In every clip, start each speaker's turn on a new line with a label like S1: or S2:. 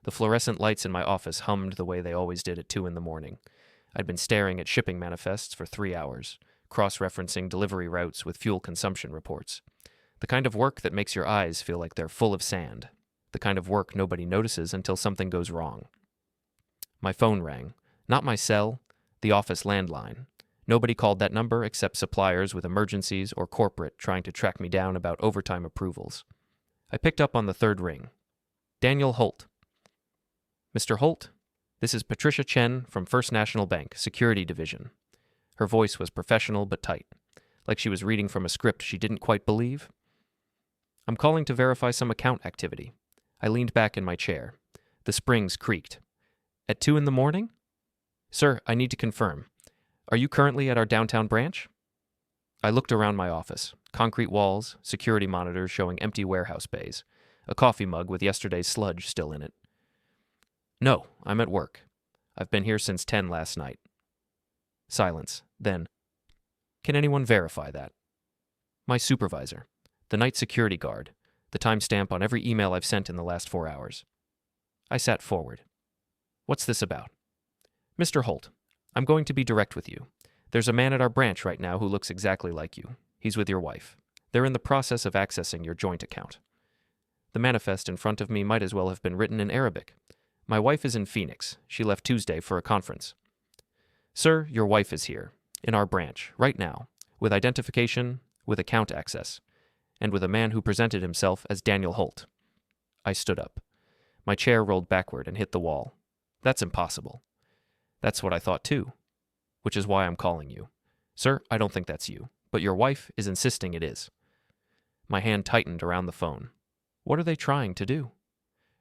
S1: The fluorescent lights in my office hummed the way they always did at 2 in the morning. I'd been staring at shipping manifests for 3 hours, cross-referencing delivery routes with fuel consumption reports. The kind of work that makes your eyes feel like they're full of sand. The kind of work nobody notices until something goes wrong. My phone rang. Not my cell, the office landline. Nobody called that number except suppliers with emergencies or corporate trying to track me down about overtime approvals. I picked up on the third ring. Daniel Holt. Mr. Holt, this is Patricia Chen from First National Bank, Security Division. Her voice was professional but tight, like she was reading from a script she didn't quite believe. I'm calling to verify some account activity. I leaned back in my chair. The springs creaked. At 2 in the morning? Sir, I need to confirm. Are you currently at our downtown branch? I looked around my office. Concrete walls, security monitors showing empty warehouse bays, a coffee mug with yesterday's sludge still in it. No, I'm at work. I've been here since 10 last night. Silence. Then, can anyone verify that? My supervisor, the night security guard, the timestamp on every email I've sent in the last 4 hours. I sat forward. What's this about? Mr. Holt, I'm going to be direct with you. There's a man at our branch right now who looks exactly like you. He's with your wife. They're in the process of accessing your joint account. The manifest in front of me might as well have been written in Arabic. My wife is in Phoenix. She left Tuesday for a conference. Sir, your wife is here, in our branch, right now, with identification, with account access, and with a man who presented himself as Daniel Holt. I stood up. My chair rolled backward and hit the wall. That's impossible. That's what I thought too, which is why I'm calling you. Sir, I don't think that's you, but your wife is insisting it is. My hand tightened around the phone. What are they trying to do?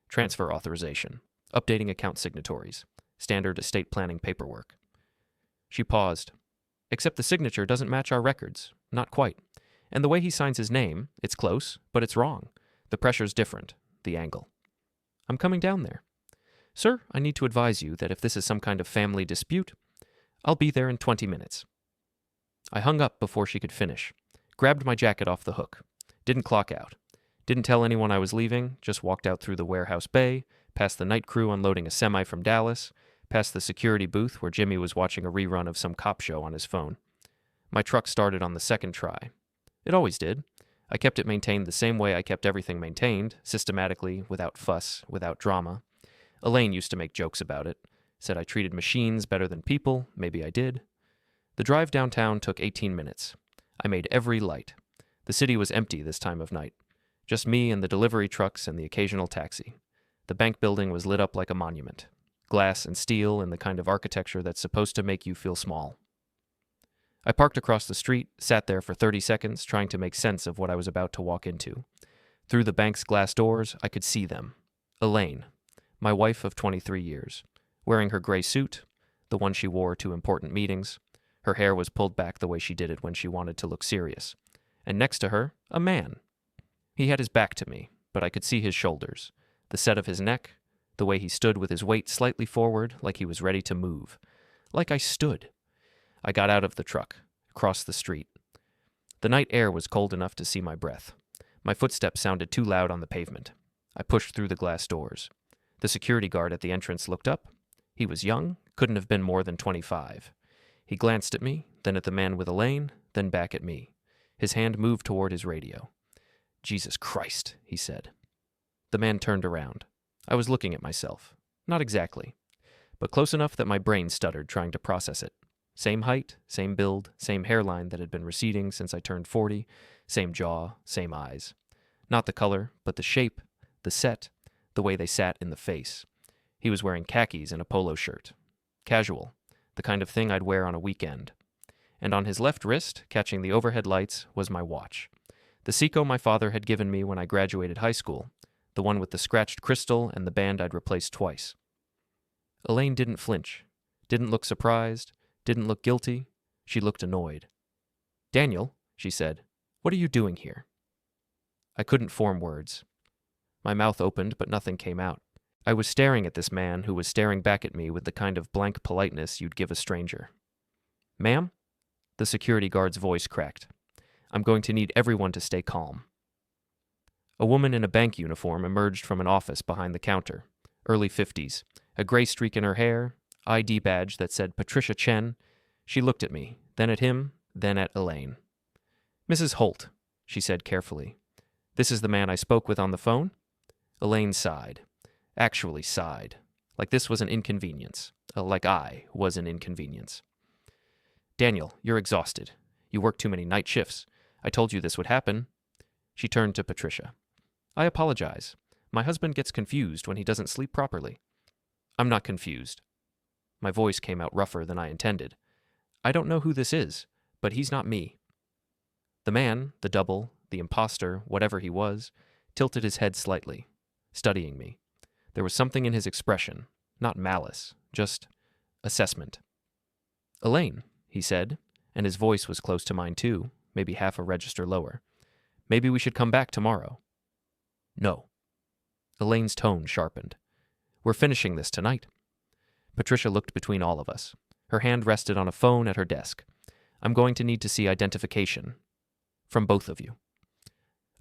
S1: Transfer authorization, updating account signatories, standard estate planning paperwork. She paused. Except the signature doesn't match our records. Not quite. And the way he signs his name, it's close, but it's wrong. The pressure's different, the angle. I'm coming down there. Sir, I need to advise you that if this is some kind of family dispute, I'll be there in 20 minutes. I hung up before she could finish, grabbed my jacket off the hook, didn't clock out, didn't tell anyone I was leaving, just walked out through the warehouse bay, past the night crew unloading a semi from Dallas, past the security booth where Jimmy was watching a rerun of some cop show on his phone. My truck started on the second try. It always did. I kept it maintained the same way I kept everything maintained, systematically, without fuss, without drama. Elaine used to make jokes about it, said I treated machines better than people, maybe I did. The drive downtown took 18 minutes. I made every light. The city was empty this time of night. Just me and the delivery trucks and the occasional taxi. The bank building was lit up like a monument. Glass and steel and the kind of architecture that's supposed to make you feel small. I parked across the street, sat there for 30 seconds, trying to make sense of what I was about to walk into. Through the bank's glass doors, I could see them. Elaine, my wife of 23 years, wearing her gray suit, the one she wore to important meetings. Her hair was pulled back the way she did it when she wanted to look serious. And next to her, a man. He had his back to me, but I could see his shoulders, the set of his neck, the way he stood with his weight slightly forward like he was ready to move. Like I stood. I got out of the truck, crossed the street. The night air was cold enough to see my breath. My footsteps sounded too loud on the pavement. I pushed through the glass doors. The security guard at the entrance looked up. He was young, couldn't have been more than 25. He glanced at me, then at the man with Elaine, then back at me. His hand moved toward his radio. Jesus Christ, he said. The man turned around. I was looking at myself. Not exactly, but close enough that my brain stuttered trying to process it. Same height, same build, same hairline that had been receding since I turned 40, same jaw, same eyes. Not the color, but the shape, the set, the way they sat in the face. He was wearing khakis and a polo shirt. Casual, the kind of thing I'd wear on a weekend. And on his left wrist, catching the overhead lights, was my watch. The Seiko my father had given me when I graduated high school, the one with the scratched crystal and the band I'd replaced twice. Elaine didn't flinch, didn't look surprised, didn't look guilty. She looked annoyed. Daniel, she said, what are you doing here? I couldn't form words. My mouth opened, but nothing came out. I was staring at this man who was staring back at me with the kind of blank politeness you'd give a stranger. Ma'am? The security guard's voice cracked. I'm going to need everyone to stay calm. A woman in a bank uniform emerged from an office behind the counter, early 50s, a gray streak in her hair, ID badge that said Patricia Chen. She looked at me, then at him, then at Elaine. "Mrs. Holt," she said carefully. "This is the man I spoke with on the phone?" Elaine sighed. Actually sighed. Like this was an inconvenience. Like I was an inconvenience. "Daniel, you're exhausted. You work too many night shifts. I told you this would happen." She turned to Patricia. "I apologize. My husband gets confused when he doesn't sleep properly." "I'm not confused." My voice came out rougher than I intended. "I don't know who this is, but he's not me." The man, the double, the imposter, whatever he was, tilted his head slightly, studying me. There was something in his expression, not malice, just assessment. "Elaine," he said, and his voice was close to mine too, maybe half a register lower. "Maybe we should come back tomorrow." "No." Elaine's tone sharpened. "We're finishing this tonight." Patricia looked between all of us. Her hand rested on a phone at her desk. "I'm going to need to see identification. From both of you."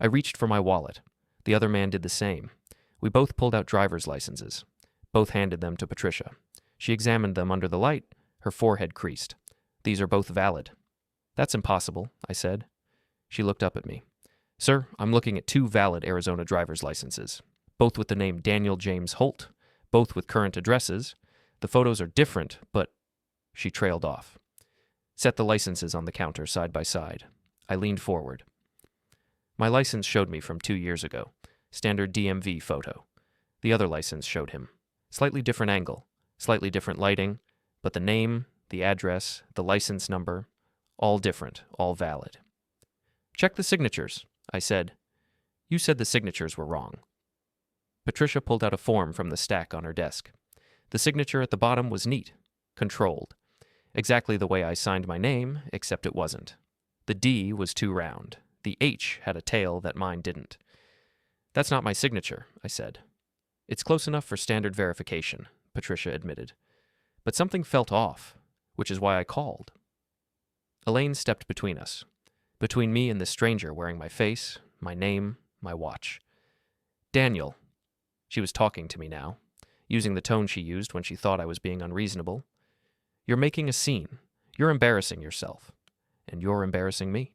S1: I reached for my wallet. The other man did the same. We both pulled out driver's licenses. Both handed them to Patricia. She examined them under the light. Her forehead creased. "These are both valid." "That's impossible," I said. She looked up at me. "Sir, I'm looking at 2 valid Arizona driver's licenses, both with the name Daniel James Holt, both with current addresses. The photos are different, but—" She trailed off. "Set the licenses on the counter side by side." I leaned forward. My license showed me from 2 years ago. Standard DMV photo. The other license showed him. Slightly different angle, slightly different lighting, but the name, the address, the license number, all different, all valid. "Check the signatures," I said. "You said the signatures were wrong." Patricia pulled out a form from the stack on her desk. The signature at the bottom was neat, controlled. Exactly the way I signed my name, except it wasn't. The D was too round. The H had a tail that mine didn't. "That's not my signature," I said. "It's close enough for standard verification," Patricia admitted. "But something felt off, which is why I called." Elaine stepped between us, between me and this stranger wearing my face, my name, my watch. "Daniel." She was talking to me now, using the tone she used when she thought I was being unreasonable. "You're making a scene. You're embarrassing yourself. And you're embarrassing me.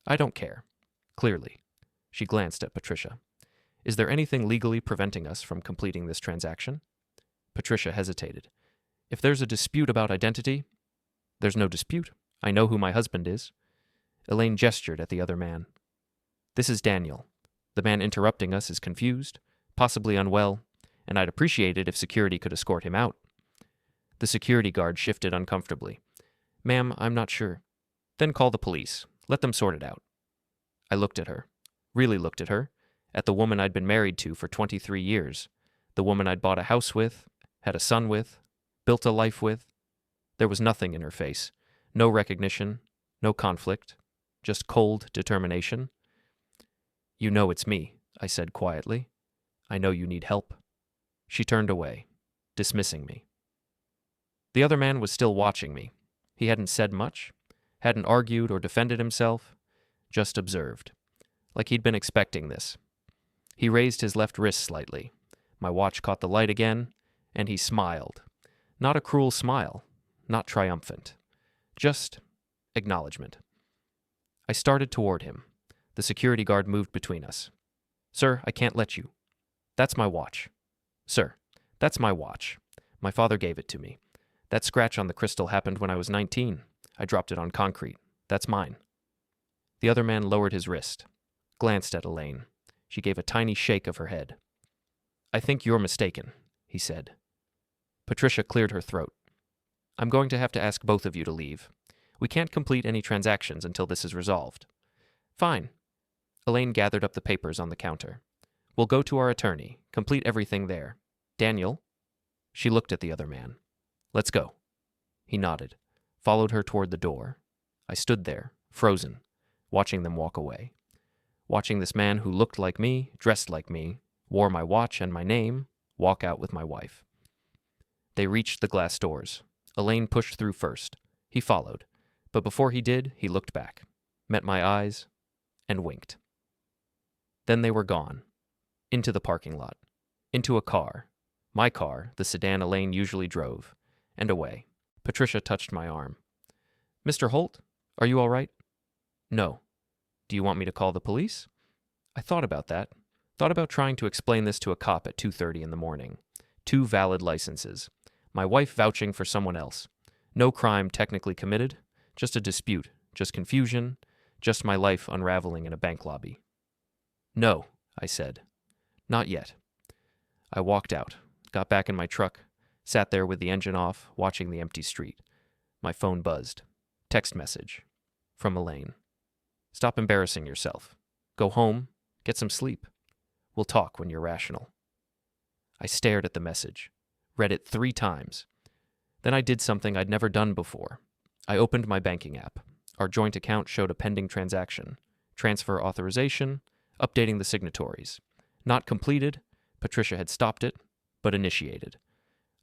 S1: I don't care. Clearly." She glanced at Patricia. "Is there anything legally preventing us from completing this transaction?" Patricia hesitated. "If there's a dispute about identity—" "There's no dispute. I know who my husband is." Elaine gestured at the other man. "This is Daniel. The man interrupting us is confused, possibly unwell, and I'd appreciate it if security could escort him out." The security guard shifted uncomfortably. "Ma'am, I'm not sure." "Then call the police. Let them sort it out." I looked at her. Really looked at her. At the woman I'd been married to for 23 years. The woman I'd bought a house with, had a son with, built a life with. There was nothing in her face. No recognition, no conflict, just cold determination. "You know it's me," I said quietly. "I know you need help." She turned away, dismissing me. The other man was still watching me. He hadn't said much, hadn't argued or defended himself, just observed, like he'd been expecting this. He raised his left wrist slightly. My watch caught the light again, and he smiled. Not a cruel smile, not triumphant, just acknowledgement. I started toward him. The security guard moved between us. "Sir, I can't let you." "That's my watch." "Sir, that's my watch. My father gave it to me. That scratch on the crystal happened when I was 19. I dropped it on concrete. That's mine." The other man lowered his wrist, glanced at Elaine. She gave a tiny shake of her head. "I think you're mistaken," he said. Patricia cleared her throat. "I'm going to have to ask both of you to leave. We can't complete any transactions until this is resolved." "Fine." Elaine gathered up the papers on the counter. "We'll go to our attorney, complete everything there. Daniel?" She looked at the other man. "Let's go." He nodded, followed her toward the door. I stood there, frozen, watching them walk away. Watching this man who looked like me, dressed like me, wore my watch and my name, walk out with my wife. They reached the glass doors. Elaine pushed through first. He followed. But before he did, he looked back, met my eyes, and winked. Then they were gone. Into the parking lot. Into a car. My car, the sedan Elaine usually drove, and away. Patricia touched my arm. Mr. Holt, are you all right? No. Do you want me to call the police? I thought about that. Thought about trying to explain this to a cop at 2:30 in the morning. 2 valid licenses. My wife vouching for someone else. No crime technically committed, just a dispute, just confusion, just my life unraveling in a bank lobby. No, I said. Not yet. I walked out, got back in my truck, sat there with the engine off, watching the empty street. My phone buzzed. Text message. From Elaine. Stop embarrassing yourself. Go home, get some sleep. We'll talk when you're rational. I stared at the message, read it 3 times. Then I did something I'd never done before. I opened my banking app. Our joint account showed a pending transaction. Transfer authorization, updating the signatories. Not completed. Patricia had stopped it, but initiated.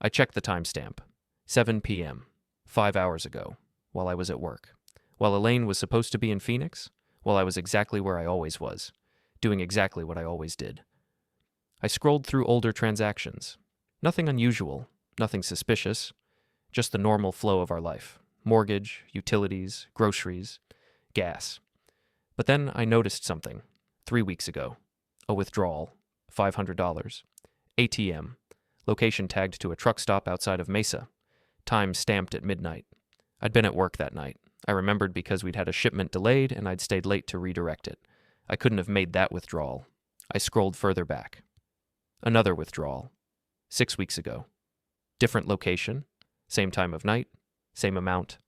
S1: I checked the timestamp. 7 p.m., 5 hours ago, while I was at work. While Elaine was supposed to be in Phoenix, while I was exactly where I always was, doing exactly what I always did. I scrolled through older transactions. Nothing unusual, nothing suspicious, just the normal flow of our life. Mortgage, utilities, groceries, gas. But then I noticed something. 3 weeks ago. A withdrawal. $500. ATM. Location tagged to a truck stop outside of Mesa. Time stamped at midnight. I'd been at work that night. I remembered because we'd had a shipment delayed and I'd stayed late to redirect it. I couldn't have made that withdrawal. I scrolled further back. Another withdrawal. 6 weeks ago. Different location. Same time of night. Same amount.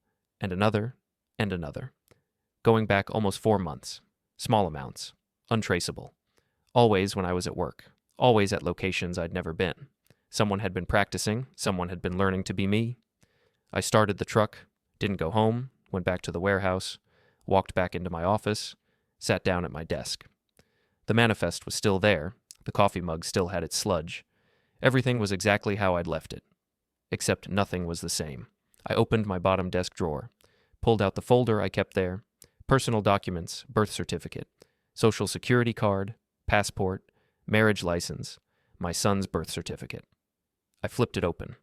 S1: And another. And another. Going back almost 4 months. Small amounts. Untraceable. Always when I was at work. Always at locations I'd never been. Someone had been practicing. Someone had been learning to be me. I started the truck. Didn't go home. Went back to the warehouse. Walked back into my office. Sat down at my desk. The manifest was still there. The coffee mug still had its sludge. Everything was exactly how I'd left it. Except nothing was the same. I opened my bottom desk drawer. Pulled out the folder I kept there. Personal documents, birth certificate, social security card, passport, marriage license, my son's birth certificate. I flipped it open.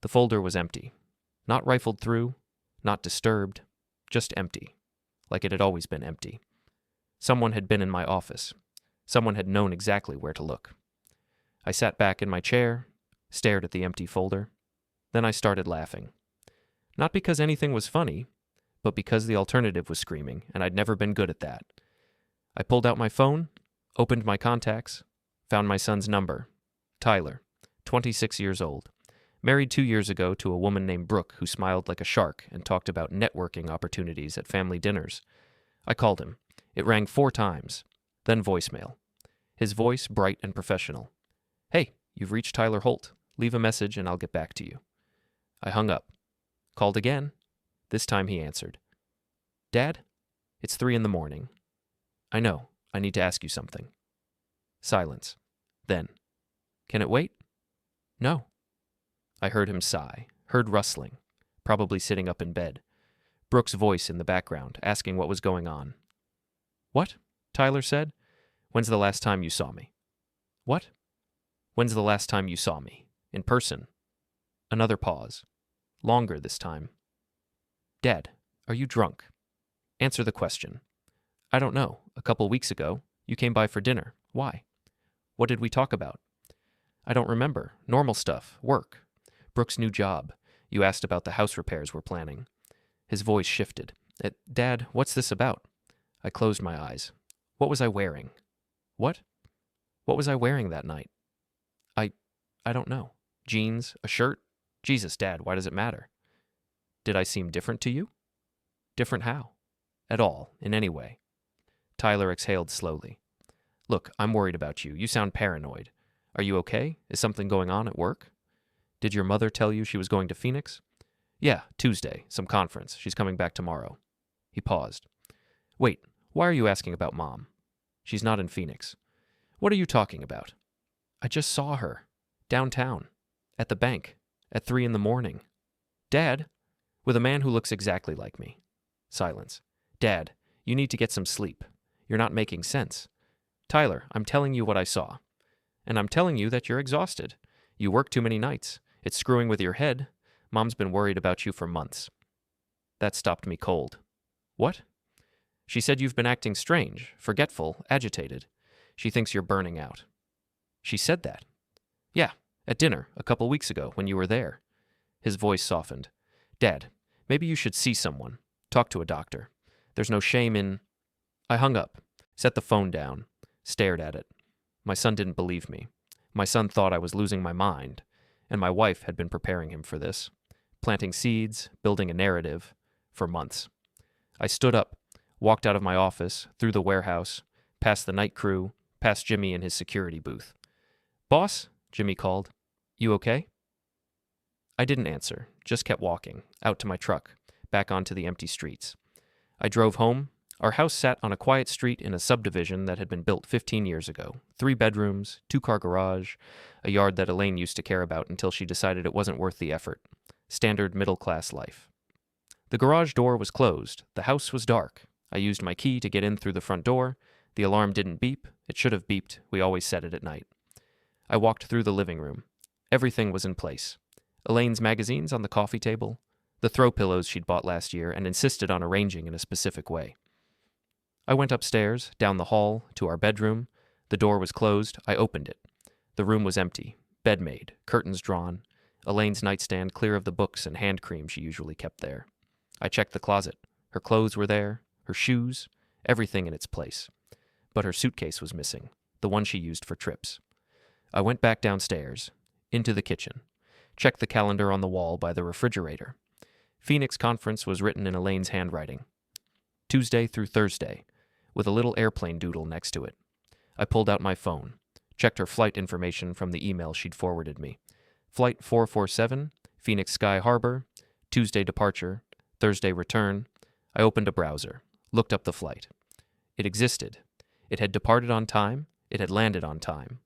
S1: The folder was empty. Not rifled through, not disturbed, just empty, like it had always been empty. Someone had been in my office. Someone had known exactly where to look. I sat back in my chair, stared at the empty folder. Then I started laughing. Not because anything was funny, but because the alternative was screaming, and I'd never been good at that. I pulled out my phone, opened my contacts, found my son's number. Tyler, 26 years old. Married 2 years ago to a woman named Brooke who smiled like a shark and talked about networking opportunities at family dinners. I called him. It rang 4 times. Then voicemail. His voice bright and professional. Hey, you've reached Tyler Holt. Leave a message and I'll get back to you. I hung up. Called again. This time he answered. Dad, it's 3 a.m. I know. I need to ask you something. Silence. Then, can it wait? No. I heard him sigh, heard rustling, probably sitting up in bed. Brooke's voice in the background, asking what was going on. What? Tyler said. When's the last time you saw me? What? When's the last time you saw me? In person. Another pause. Longer this time. Dad, are you drunk? Answer the question. I don't know. A couple weeks ago, you came by for dinner. Why? What did we talk about? I don't remember. Normal stuff. Work. Brooke's new job. You asked about the house repairs we're planning. His voice shifted. Dad, what's this about? I closed my eyes. What was I wearing? What? What was I wearing that night? I don't know. Jeans? A shirt? Jesus, Dad, why does it matter? Did I seem different to you? Different how? At all, in any way. Tyler exhaled slowly. Look, I'm worried about you. You sound paranoid. Are you okay? Is something going on at work? Did your mother tell you she was going to Phoenix? Yeah, Tuesday, some conference. She's coming back tomorrow. He paused. Wait, why are you asking about Mom? She's not in Phoenix. What are you talking about? I just saw her. Downtown. At the bank. At 3 a.m. Dad? With a man who looks exactly like me. Silence. Dad, you need to get some sleep. You're not making sense. Tyler, I'm telling you what I saw. And I'm telling you that you're exhausted. You work too many nights. It's screwing with your head. Mom's been worried about you for months. That stopped me cold. What? She said you've been acting strange, forgetful, agitated. She thinks you're burning out. She said that? Yeah, at dinner, a couple weeks ago, when you were there. His voice softened. Dad, maybe you should see someone. Talk to a doctor. There's no shame in... I hung up, set the phone down, stared at it. My son didn't believe me. My son thought I was losing my mind, and my wife had been preparing him for this, planting seeds, building a narrative, for months. I stood up, walked out of my office, through the warehouse, past the night crew, past Jimmy in his security booth. Boss? Jimmy called. You okay? I didn't answer, just kept walking, out to my truck, back onto the empty streets. I drove home. Our house sat on a quiet street in a subdivision that had been built 15 years ago. 3 bedrooms, 2-car garage, a yard that Elaine used to care about until she decided it wasn't worth the effort. Standard middle-class life. The garage door was closed. The house was dark. I used my key to get in through the front door. The alarm didn't beep. It should have beeped. We always set it at night. I walked through the living room. Everything was in place. Elaine's magazines on the coffee table, the throw pillows she'd bought last year and insisted on arranging in a specific way. I went upstairs, down the hall, to our bedroom. The door was closed. I opened it. The room was empty. Bed made, curtains drawn, Elaine's nightstand clear of the books and hand cream she usually kept there. I checked the closet. Her clothes were there, her shoes, everything in its place. But her suitcase was missing, the one she used for trips. I went back downstairs, into the kitchen, checked the calendar on the wall by the refrigerator. Phoenix Conference was written in Elaine's handwriting. Tuesday through Thursday, with a little airplane doodle next to it. I pulled out my phone, checked her flight information from the email she'd forwarded me. Flight 447, Phoenix Sky Harbor, Tuesday departure, Thursday return. I opened a browser, looked up the flight. It existed. It had departed on time, it had landed on time,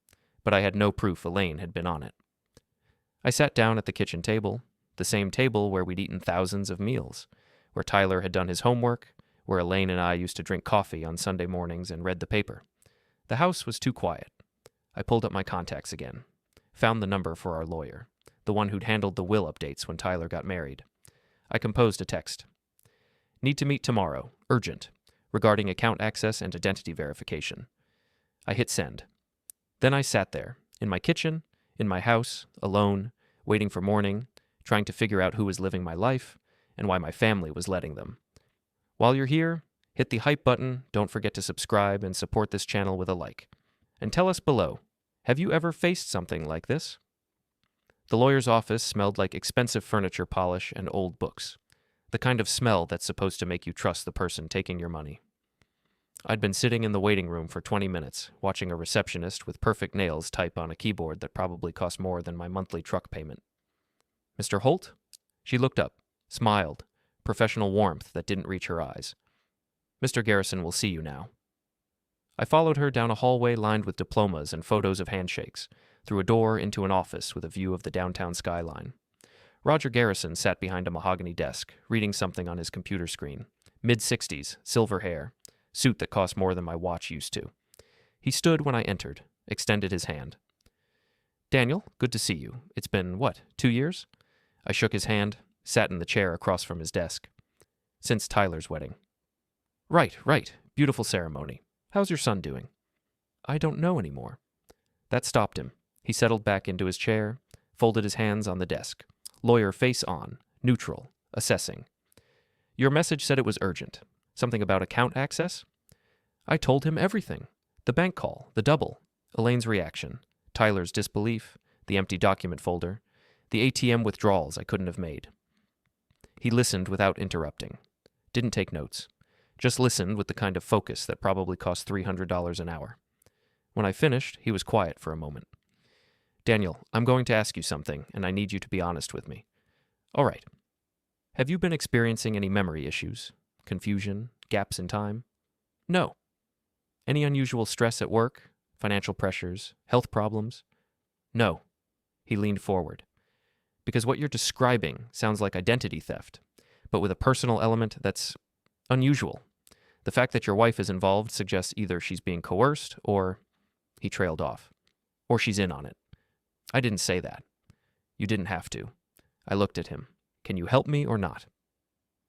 S1: but I had no proof Elaine had been on it. I sat down at the kitchen table, the same table where we'd eaten thousands of meals, where Tyler had done his homework, where Elaine and I used to drink coffee on Sunday mornings and read the paper. The house was too quiet. I pulled up my contacts again, found the number for our lawyer, the one who'd handled the will updates when Tyler got married. I composed a text. Need to meet tomorrow, urgent, regarding account access and identity verification. I hit send. Then I sat there, in my kitchen, in my house, alone, waiting for morning, trying to figure out who was living my life and why my family was letting them. While you're here, hit the hype button, don't forget to subscribe and support this channel with a like. And tell us below, have you ever faced something like this? The lawyer's office smelled like expensive furniture polish and old books, the kind of smell that's supposed to make you trust the person taking your money. I'd been sitting in the waiting room for 20 minutes, watching a receptionist with perfect nails type on a keyboard that probably cost more than my monthly truck payment. Mr. Holt? She looked up, smiled, professional warmth that didn't reach her eyes. Mr. Garrison will see you now. I followed her down a hallway lined with diplomas and photos of handshakes, through a door into an office with a view of the downtown skyline. Roger Garrison sat behind a mahogany desk, reading something on his computer screen. Mid-60s, silver hair, suit that cost more than my watch used to. He stood when I entered, extended his hand. Daniel, good to see you. It's been, 2 years? I shook his hand, sat in the chair across from his desk. Since Tyler's wedding. Right. Beautiful ceremony. How's your son doing? I don't know anymore. That stopped him. He settled back into his chair, folded his hands on the desk. Lawyer face on, neutral, assessing. Your message said it was urgent. Something about account access? I told him everything. The bank call, the double, Elaine's reaction, Tyler's disbelief, the empty document folder, the ATM withdrawals I couldn't have made. He listened without interrupting. Didn't take notes. Just listened with the kind of focus that probably cost $300 an hour. When I finished, he was quiet for a moment. Daniel, I'm going to ask you something, and I need you to be honest with me. All right. Have you been experiencing any memory issues? Confusion? Gaps in time? No. Any unusual stress at work? Financial pressures? Health problems? No. He leaned forward. Because what you're describing sounds like identity theft, but with a personal element that's unusual. The fact that your wife is involved suggests either she's being coerced or... He trailed off. Or she's in on it. I didn't say that. You didn't have to. I looked at him. Can you help me or not?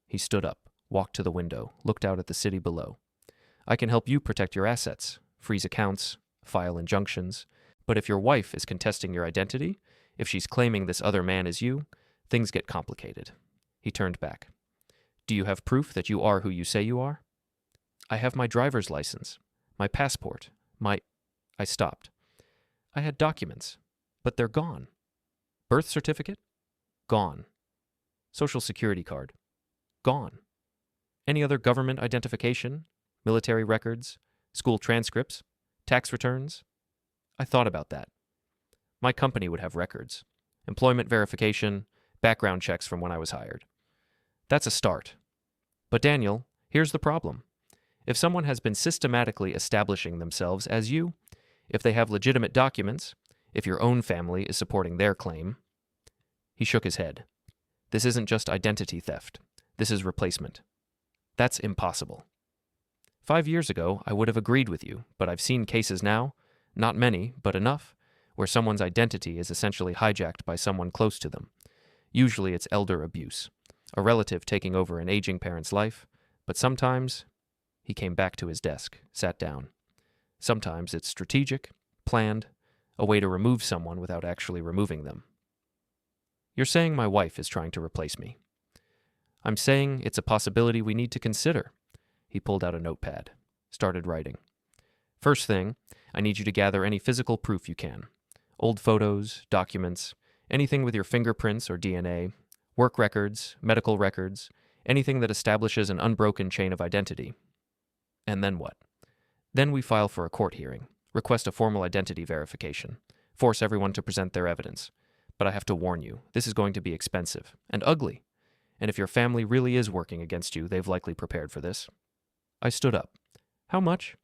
S1: He stood up, walked to the window, looked out at the city below. I can help you protect your assets, freeze accounts, file injunctions. But if your wife is contesting your identity, if she's claiming this other man is you, things get complicated. He turned back. Do you have proof that you are who you say you are? I have my driver's license, my passport, I stopped. I had documents, but they're gone. Birth certificate? Gone. Social security card? Gone. Any other government identification? Military records? School transcripts? Tax returns? I thought about that. My company would have records. Employment verification, background checks from when I was hired. That's a start. But Daniel, here's the problem. If someone has been systematically establishing themselves as you, if they have legitimate documents, if your own family is supporting their claim. He shook his head. This isn't just identity theft. This is replacement. That's impossible. 5 years ago, I would have agreed with you, but I've seen cases now, not many, but enough, where someone's identity is essentially hijacked by someone close to them. Usually it's elder abuse, a relative taking over an aging parent's life, but sometimes. He came back to his desk, sat down. Sometimes it's strategic, planned, a way to remove someone without actually removing them. You're saying my wife is trying to replace me. I'm saying it's a possibility we need to consider. He pulled out a notepad, started writing. First thing, I need you to gather any physical proof you can. Old photos, documents, anything with your fingerprints or DNA, work records, medical records, anything that establishes an unbroken chain of identity. And then what? Then we file for a court hearing, request a formal identity verification, force everyone to present their evidence. But I have to warn you, this is going to be expensive and ugly. And if your family really is working against you, they've likely prepared for this. I stood up. How much?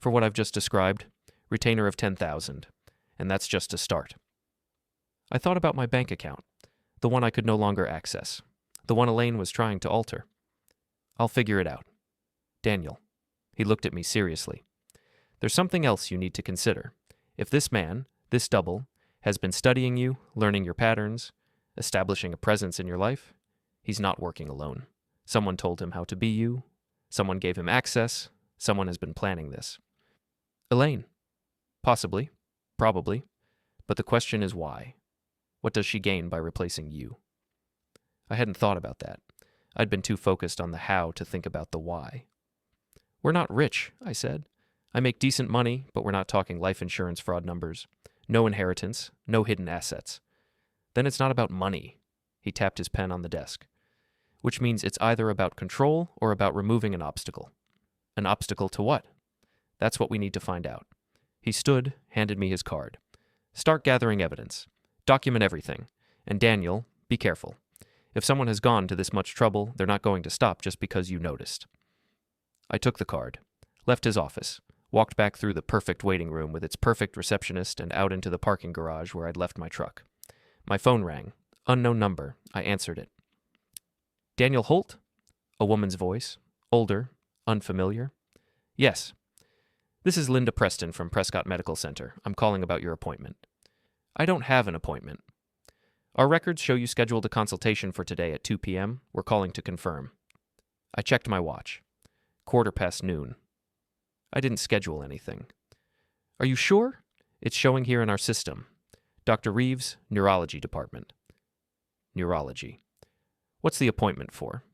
S1: For what I've just described, retainer of $10,000, and that's just a start. I thought about my bank account, the one I could no longer access, the one Elaine was trying to alter. I'll figure it out. Daniel. He looked at me seriously. There's something else you need to consider. If this man, this double, has been studying you, learning your patterns, establishing a presence in your life, he's not working alone. Someone told him how to be you. Someone gave him access. Someone has been planning this. Elaine. Possibly. Probably. But the question is why? What does she gain by replacing you? I hadn't thought about that. I'd been too focused on the how to think about the why. We're not rich, I said. I make decent money, but we're not talking life insurance fraud numbers. No inheritance, no hidden assets. Then it's not about money. He tapped his pen on the desk. Which means it's either about control or about removing an obstacle. An obstacle to what? That's what we need to find out. He stood, handed me his card. Start gathering evidence. Document everything. And Daniel, be careful. If someone has gone to this much trouble, they're not going to stop just because you noticed. I took the card, left his office, walked back through the perfect waiting room with its perfect receptionist and out into the parking garage where I'd left my truck. My phone rang. Unknown number. I answered it. Daniel Holt? A woman's voice. Older. Unfamiliar. Yes. This is Linda Preston from Prescott Medical Center. I'm calling about your appointment. I don't have an appointment. Our records show you scheduled a consultation for today at 2 p.m. We're calling to confirm. I checked my watch. 1:15 noon. I didn't schedule anything. Are you sure? It's showing here in our system. Dr. Reeves, Neurology Department. Neurology. What's the appointment for?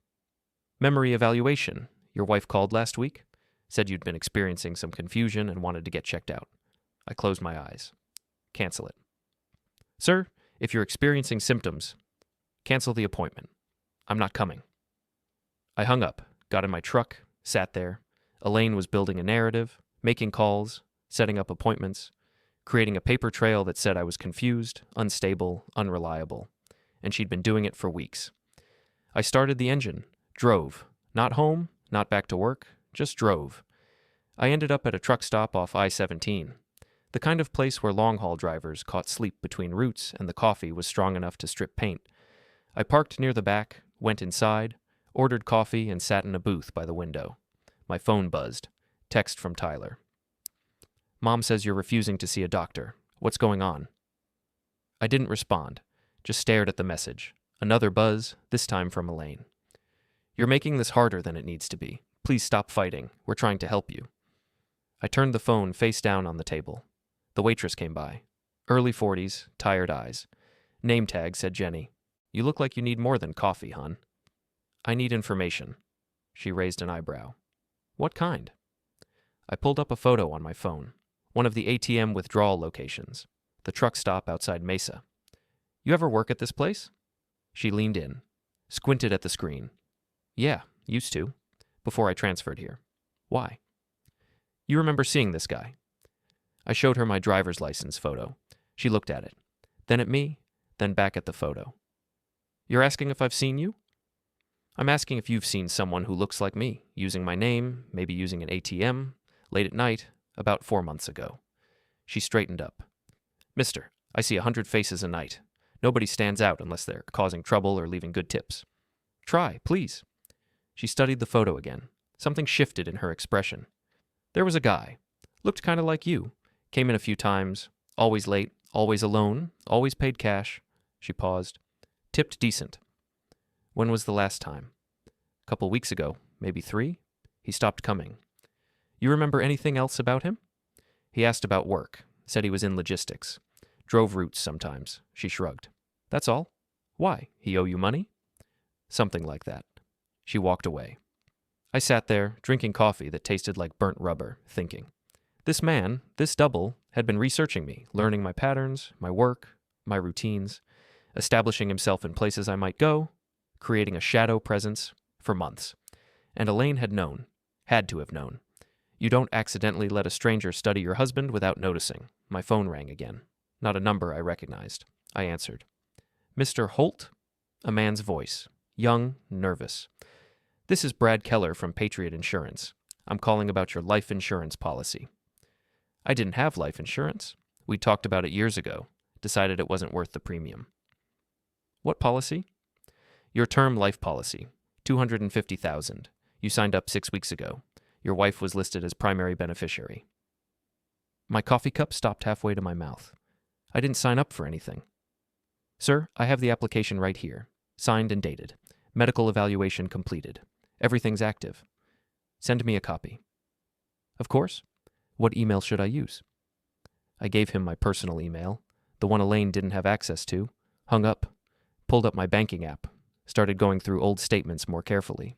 S1: Memory evaluation. Your wife called last week. Said you'd been experiencing some confusion and wanted to get checked out. I closed my eyes. Cancel it. Sir, if you're experiencing symptoms, cancel the appointment. I'm not coming. I hung up, got in my truck, sat there. Elaine was building a narrative, making calls, setting up appointments, creating a paper trail that said I was confused, unstable, unreliable, and she'd been doing it for weeks. I started the engine, drove, not home, not back to work, just drove. I ended up at a truck stop off I-17, the kind of place where long-haul drivers caught sleep between routes and the coffee was strong enough to strip paint. I parked near the back, went inside, ordered coffee, and sat in a booth by the window. My phone buzzed. Text from Tyler. Mom says you're refusing to see a doctor. What's going on? I didn't respond, just stared at the message. Another buzz, this time from Elaine. You're making this harder than it needs to be. Please stop fighting. We're trying to help you. I turned the phone face down on the table. The waitress came by. Early 40s, tired eyes. Name tag said Jenny. You look like you need more than coffee, hon. I need information. She raised an eyebrow. What kind? I pulled up a photo on my phone. One of the ATM withdrawal locations. The truck stop outside Mesa. You ever work at this place? She leaned in, squinted at the screen. Yeah, used to, before I transferred here. Why? You remember seeing this guy? I showed her my driver's license photo. She looked at it, then at me, then back at the photo. You're asking if I've seen you? I'm asking if you've seen someone who looks like me, using my name, maybe using an ATM, late at night, about 4 months ago. She straightened up. Mister, I see 100 faces a night. Nobody stands out unless they're causing trouble or leaving good tips. Try, please. She studied the photo again. Something shifted in her expression. There was a guy. Looked kind of like you. Came in a few times. Always late. Always alone. Always paid cash. She paused. Tipped decent. When was the last time? A couple weeks ago. Maybe 3? He stopped coming. You remember anything else about him? He asked about work. Said he was in logistics. Drove routes sometimes. She shrugged. That's all? Why? He owe you money? Something like that. She walked away. I sat there, drinking coffee that tasted like burnt rubber, thinking. This man, this double, had been researching me, learning my patterns, my work, my routines, establishing himself in places I might go, creating a shadow presence, for months. And Elaine had known, had to have known. You don't accidentally let a stranger study your husband without noticing. My phone rang again. Not a number I recognized. I answered. Mr. Holt? A man's voice. Young, nervous. This is Brad Keller from Patriot Insurance. I'm calling about your life insurance policy. I didn't have life insurance. We talked about it years ago. Decided it wasn't worth the premium. What policy? Your term life policy. $250,000. You signed up 6 weeks ago. Your wife was listed as primary beneficiary. My coffee cup stopped halfway to my mouth. I didn't sign up for anything. Sir, I have the application right here. Signed and dated. Medical evaluation completed. Everything's active. Send me a copy. Of course. What email should I use? I gave him my personal email, the one Elaine didn't have access to, hung up, pulled up my banking app, started going through old statements more carefully.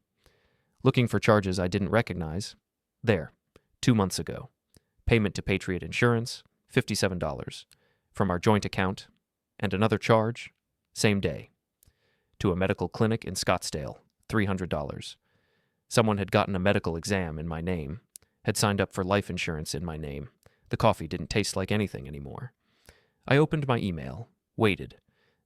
S1: Looking for charges I didn't recognize. There, 2 months ago. Payment to Patriot Insurance, $57. From our joint account, and another charge, same day. To a medical clinic in Scottsdale, $300. Someone had gotten a medical exam in my name, had signed up for life insurance in my name. The coffee didn't taste like anything anymore. I opened my email, waited.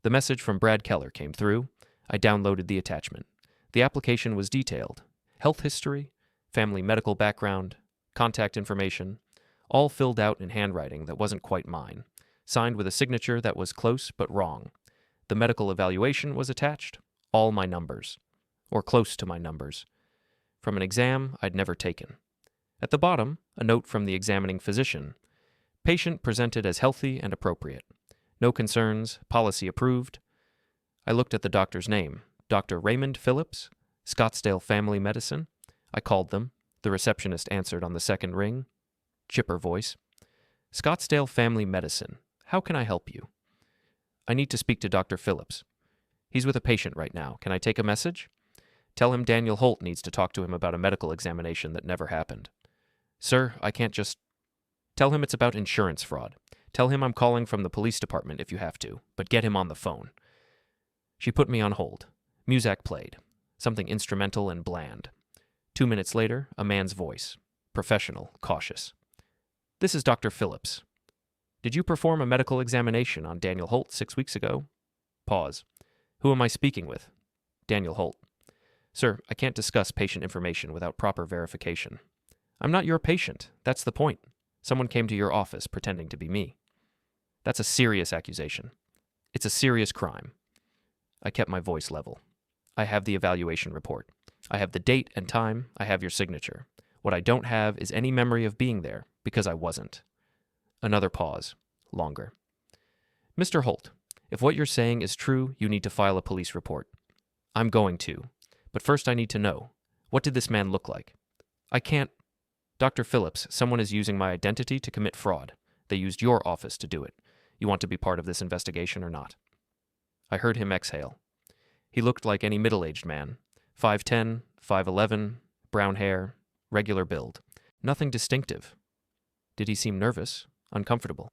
S1: The message from Brad Keller came through. I downloaded the attachment. The application was detailed. Health history, family medical background, contact information, all filled out in handwriting that wasn't quite mine, signed with a signature that was close but wrong. The medical evaluation was attached, all my numbers, or close to my numbers, from an exam I'd never taken. At the bottom, a note from the examining physician. Patient presented as healthy and appropriate. No concerns, policy approved. I looked at the doctor's name, Dr. Raymond Phillips, Scottsdale Family Medicine. I called them. The receptionist answered on the second ring. Chipper voice. Scottsdale Family Medicine. How can I help you? I need to speak to Dr. Phillips. He's with a patient right now. Can I take a message? Tell him Daniel Holt needs to talk to him about a medical examination that never happened. Sir, I can't just... Tell him it's about insurance fraud. Tell him I'm calling from the police department if you have to, but get him on the phone. She put me on hold. Muzak played. Something instrumental and bland. 2 minutes later, a man's voice. Professional, cautious. This is Dr. Phillips. Did you perform a medical examination on Daniel Holt 6 weeks ago? Pause. Who am I speaking with? Daniel Holt. Sir, I can't discuss patient information without proper verification. I'm not your patient. That's the point. Someone came to your office pretending to be me. That's a serious accusation. It's a serious crime. I kept my voice level. I have the evaluation report. I have the date and time. I have your signature. What I don't have is any memory of being there, because I wasn't. Another pause. Longer. Mr. Holt, If what you're saying is true, you need to file a police report. I'm going to. But first I need to know. What did this man look like? I can't. Dr. Phillips, someone is using my identity to commit fraud. They used your office to do it. You want to be part of this investigation or not? I heard him exhale. He looked like any middle-aged man. 5'10", 5'11", brown hair, regular build. Nothing distinctive. Did he seem nervous? Uncomfortable?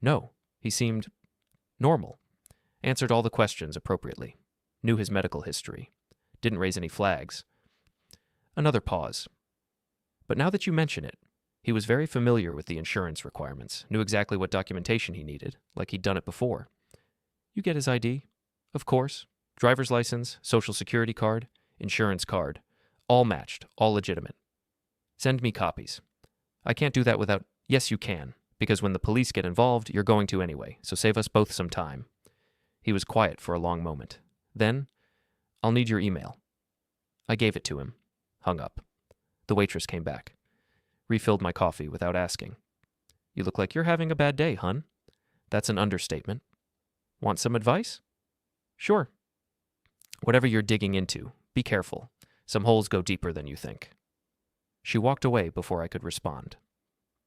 S1: No, he seemed normal. Answered all the questions appropriately. Knew his medical history. Didn't raise any flags. Another pause. But now that you mention it, he was very familiar with the insurance requirements, knew exactly what documentation he needed, like he'd done it before. You get his ID? Of course. Driver's license, social security card, insurance card. All matched, all legitimate. Send me copies. I can't do that without... Yes, you can, because when the police get involved, you're going to anyway, so save us both some time. He was quiet for a long moment. Then, I'll need your email. I gave it to him. Hung up. The waitress came back. Refilled my coffee without asking. You look like you're having a bad day, hun. That's an understatement. Want some advice? Sure. Whatever you're digging into, be careful. Some holes go deeper than you think. She walked away before I could respond.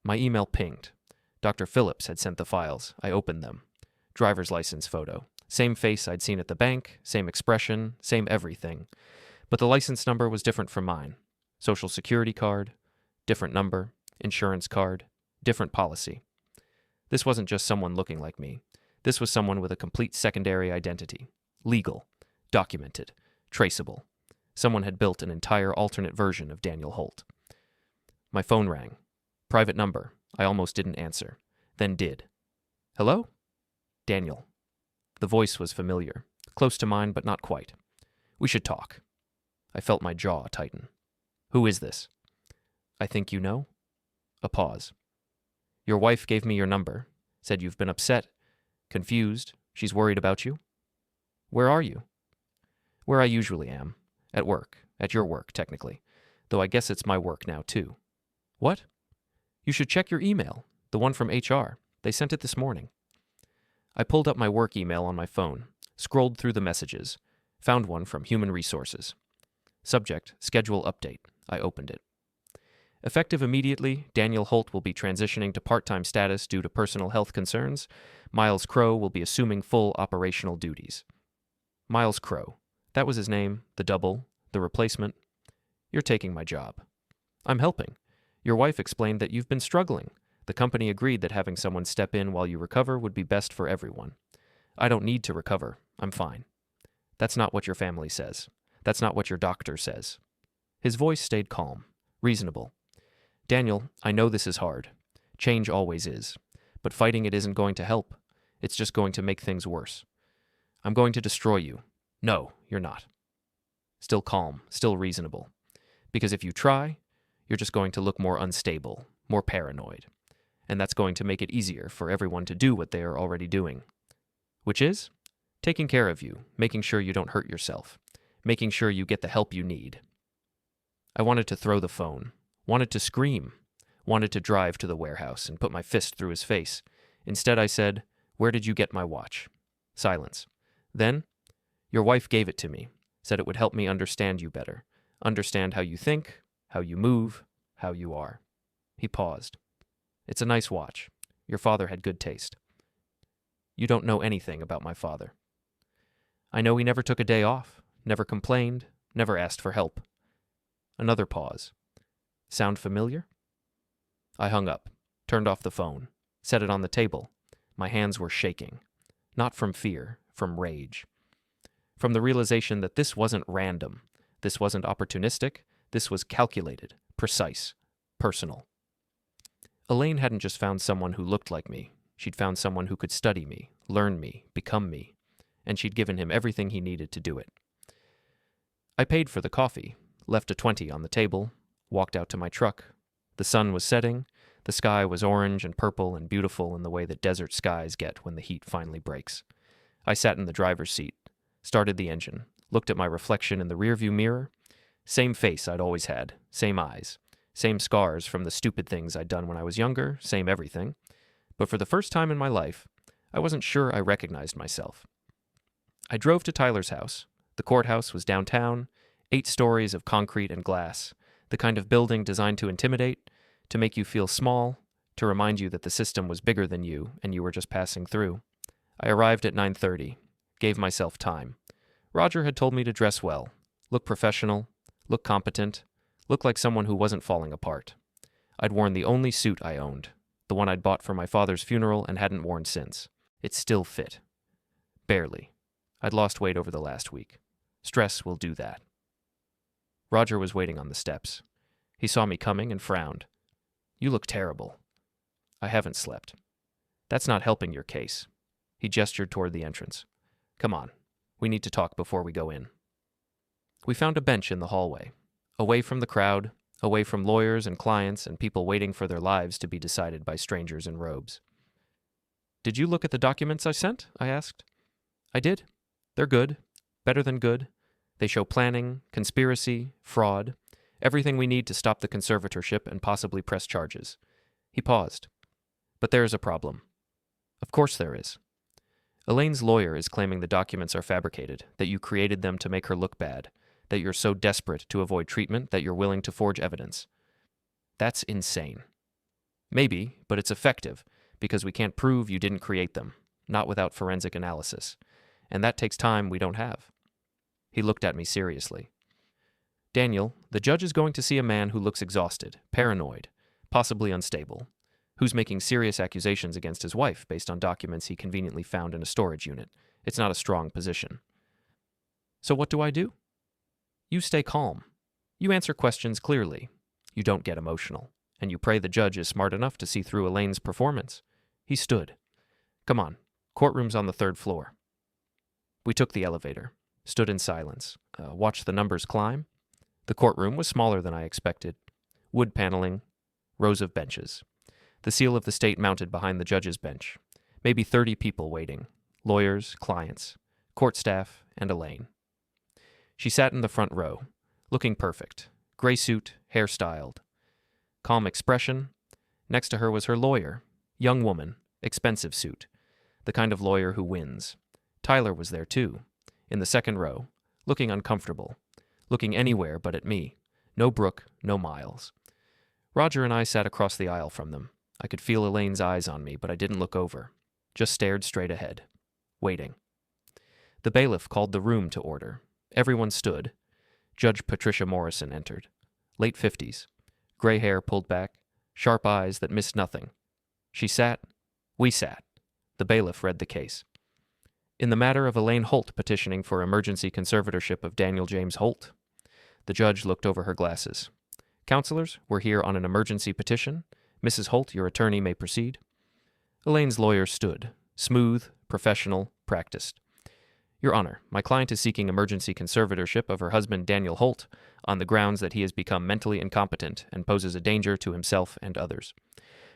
S1: My email pinged. Dr. Phillips had sent the files. I opened them. Driver's license photo. Same face I'd seen at the bank, same expression, same everything. But the license number was different from mine. Social security card, different number, insurance card, different policy. This wasn't just someone looking like me. This was someone with a complete secondary identity. Legal, documented, traceable. Someone had built an entire alternate version of Daniel Holt. My phone rang. Private number. I almost didn't answer. Then did. Hello? Daniel. The voice was familiar. Close to mine, but not quite. We should talk. I felt my jaw tighten. Who is this? I think you know? A pause. Your wife gave me your number. Said you've been upset, confused. She's worried about you. Where are you? Where I usually am. At work. At your work, technically. Though I guess it's my work now, too. What? You should check your email. The one from HR. They sent it this morning. I pulled up my work email on my phone, scrolled through the messages, found one from Human Resources. Subject, schedule update. I opened it. Effective immediately, Daniel Holt will be transitioning to part-time status due to personal health concerns. Miles Crow will be assuming full operational duties. Miles Crow. That was his name, the double, the replacement. You're taking my job. I'm helping. Your wife explained that you've been struggling. The company agreed that having someone step in while you recover would be best for everyone. I don't need to recover. I'm fine. That's not what your family says. That's not what your doctor says. His voice stayed calm, reasonable. Daniel, I know this is hard. Change always is. But fighting it isn't going to help. It's just going to make things worse. I'm going to destroy you. No, you're not. Still calm, still reasonable. Because if you try, you're just going to look more unstable, more paranoid. And that's going to make it easier for everyone to do what they are already doing. Which is? Taking care of you, making sure you don't hurt yourself, making sure you get the help you need. I wanted to throw the phone, wanted to scream, wanted to drive to the warehouse and put my fist through his face. Instead I said, "Where did you get my watch?" Silence. Then, "Your wife gave it to me, said it would help me understand you better, understand how you think, how you move, how you are." He paused. "It's a nice watch. Your father had good taste." You don't know anything about my father. I know he never took a day off, never complained, never asked for help. Another pause. Sound familiar? I hung up, turned off the phone, set it on the table. My hands were shaking. Not from fear, from rage. From the realization that this wasn't random. This wasn't opportunistic. This was calculated, precise, personal. Elaine hadn't just found someone who looked like me. She'd found someone who could study me, learn me, become me. And she'd given him everything he needed to do it. I paid for the coffee, left a 20 on the table, walked out to my truck. The sun was setting. The sky was orange and purple and beautiful in the way that desert skies get when the heat finally breaks. I sat in the driver's seat, started the engine, looked at my reflection in the rearview mirror. Same face I'd always had, same eyes, same scars from the stupid things I'd done when I was younger, same everything. But for the first time in my life, I wasn't sure I recognized myself. I drove to Tyler's house. The courthouse was downtown, 8 stories of concrete and glass, the kind of building designed to intimidate, to make you feel small, to remind you that the system was bigger than you and you were just passing through. I arrived at 9:30, gave myself time. Roger had told me to dress well, look professional, look competent, look like someone who wasn't falling apart. I'd worn the only suit I owned, the one I'd bought for my father's funeral and hadn't worn since. It still fit. Barely. I'd lost weight over the last week. Stress will do that. Roger was waiting on the steps. He saw me coming and frowned. "You look terrible." "I haven't slept." "That's not helping your case." He gestured toward the entrance. "Come on. We need to talk before we go in." We found a bench in the hallway, away from the crowd, away from lawyers and clients and people waiting for their lives to be decided by strangers in robes. "Did you look at the documents I sent?" I asked. "I did. They're good. Better than good. They show planning, conspiracy, fraud, everything we need to stop the conservatorship and possibly press charges." He paused. "But there is a problem." "Of course there is." "Elaine's lawyer is claiming the documents are fabricated, that you created them to make her look bad, that you're so desperate to avoid treatment that you're willing to forge evidence." "That's insane." "Maybe, but it's effective, because we can't prove you didn't create them, not without forensic analysis. And that takes time we don't have." He looked at me seriously. "Daniel, the judge is going to see a man who looks exhausted, paranoid, possibly unstable, who's making serious accusations against his wife based on documents he conveniently found in a storage unit. It's not a strong position." "So what do I do?" "You stay calm. You answer questions clearly. You don't get emotional. And you pray the judge is smart enough to see through Elaine's performance." He stood. "Come on. Courtroom's on the 3rd floor." We took the elevator, stood in silence, watched the numbers climb. The courtroom was smaller than I expected. Wood paneling, rows of benches. The seal of the state mounted behind the judge's bench. Maybe 30 people waiting. Lawyers, clients, court staff, and Elaine. She sat in the front row, looking perfect. Gray suit, hair styled. Calm expression. Next to her was her lawyer. Young woman, expensive suit. The kind of lawyer who wins. Tyler was there too, in the 2nd row, looking uncomfortable, looking anywhere but at me. No Brooke, no Miles. Roger and I sat across the aisle from them. I could feel Elaine's eyes on me, but I didn't look over, just stared straight ahead, waiting. The bailiff called the room to order. Everyone stood. Judge Patricia Morrison entered. Late 50s, gray hair pulled back, sharp eyes that missed nothing. She sat. We sat. The bailiff read the case. "In the matter of Elaine Holt petitioning for emergency conservatorship of Daniel James Holt." The judge looked over her glasses. "Counselors, we're here on an emergency petition. Mrs. Holt, your attorney, may proceed." Elaine's lawyer stood, smooth, professional, practiced. "Your Honor, my client is seeking emergency conservatorship of her husband Daniel Holt on the grounds that he has become mentally incompetent and poses a danger to himself and others.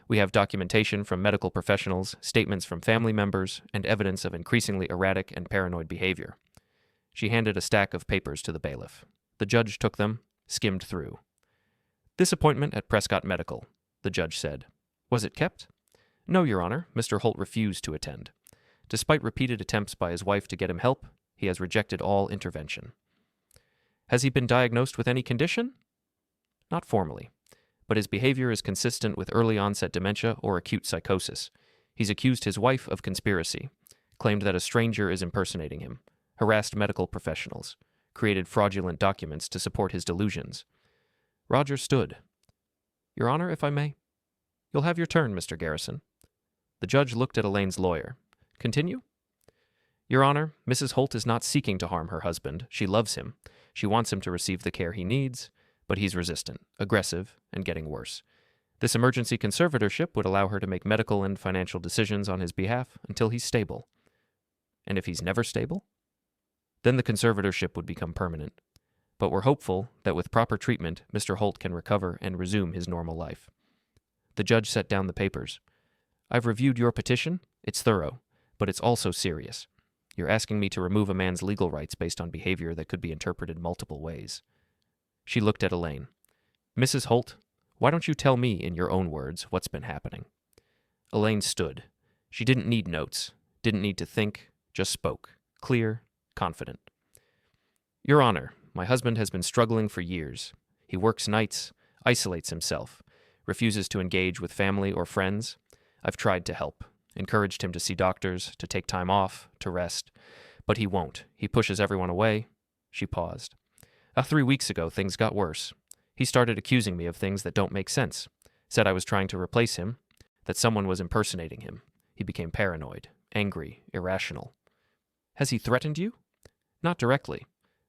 S1: We have documentation from medical professionals, statements from family members, and evidence of increasingly erratic and paranoid behavior." She handed a stack of papers to the bailiff. The judge took them, skimmed through. "This appointment at Prescott Medical," the judge said. "Was it kept?" "No, Your Honor. Mr. Holt refused to attend. Despite repeated attempts by his wife to get him help, he has rejected all intervention." "Has he been diagnosed with any condition?" "Not formally. But his behavior is consistent with early-onset dementia or acute psychosis. He's accused his wife of conspiracy, claimed that a stranger is impersonating him, harassed medical professionals, created fraudulent documents to support his delusions." Roger stood. "Your Honor, if I may?" "You'll have your turn, Mr. Garrison." The judge looked at Elaine's lawyer. "Continue?" "Your Honor, Mrs. Holt is not seeking to harm her husband. She loves him. She wants him to receive the care he needs, but he's resistant, aggressive, and getting worse. This emergency conservatorship would allow her to make medical and financial decisions on his behalf until he's stable." "And if he's never stable?" "Then the conservatorship would become permanent. But we're hopeful that with proper treatment, Mr. Holt can recover and resume his normal life." The judge set down the papers. "I've reviewed your petition. It's thorough, but it's also serious. You're asking me to remove a man's legal rights based on behavior that could be interpreted multiple ways." She looked at Elaine. "Mrs. Holt, why don't you tell me in your own words what's been happening?" Elaine stood. She didn't need notes. Didn't need to think, just spoke. Clear, confident. Your Honor, my husband has been struggling for years. He works nights, isolates himself, refuses to engage with family or friends. I've tried to help, encouraged him to see doctors, to take time off, to rest. But he won't. He pushes everyone away. She paused. 3 weeks ago, things got worse. He started accusing me of things that don't make sense. Said I was trying to replace him, that someone was impersonating him. He became paranoid, angry, irrational. Has he threatened you? Not directly,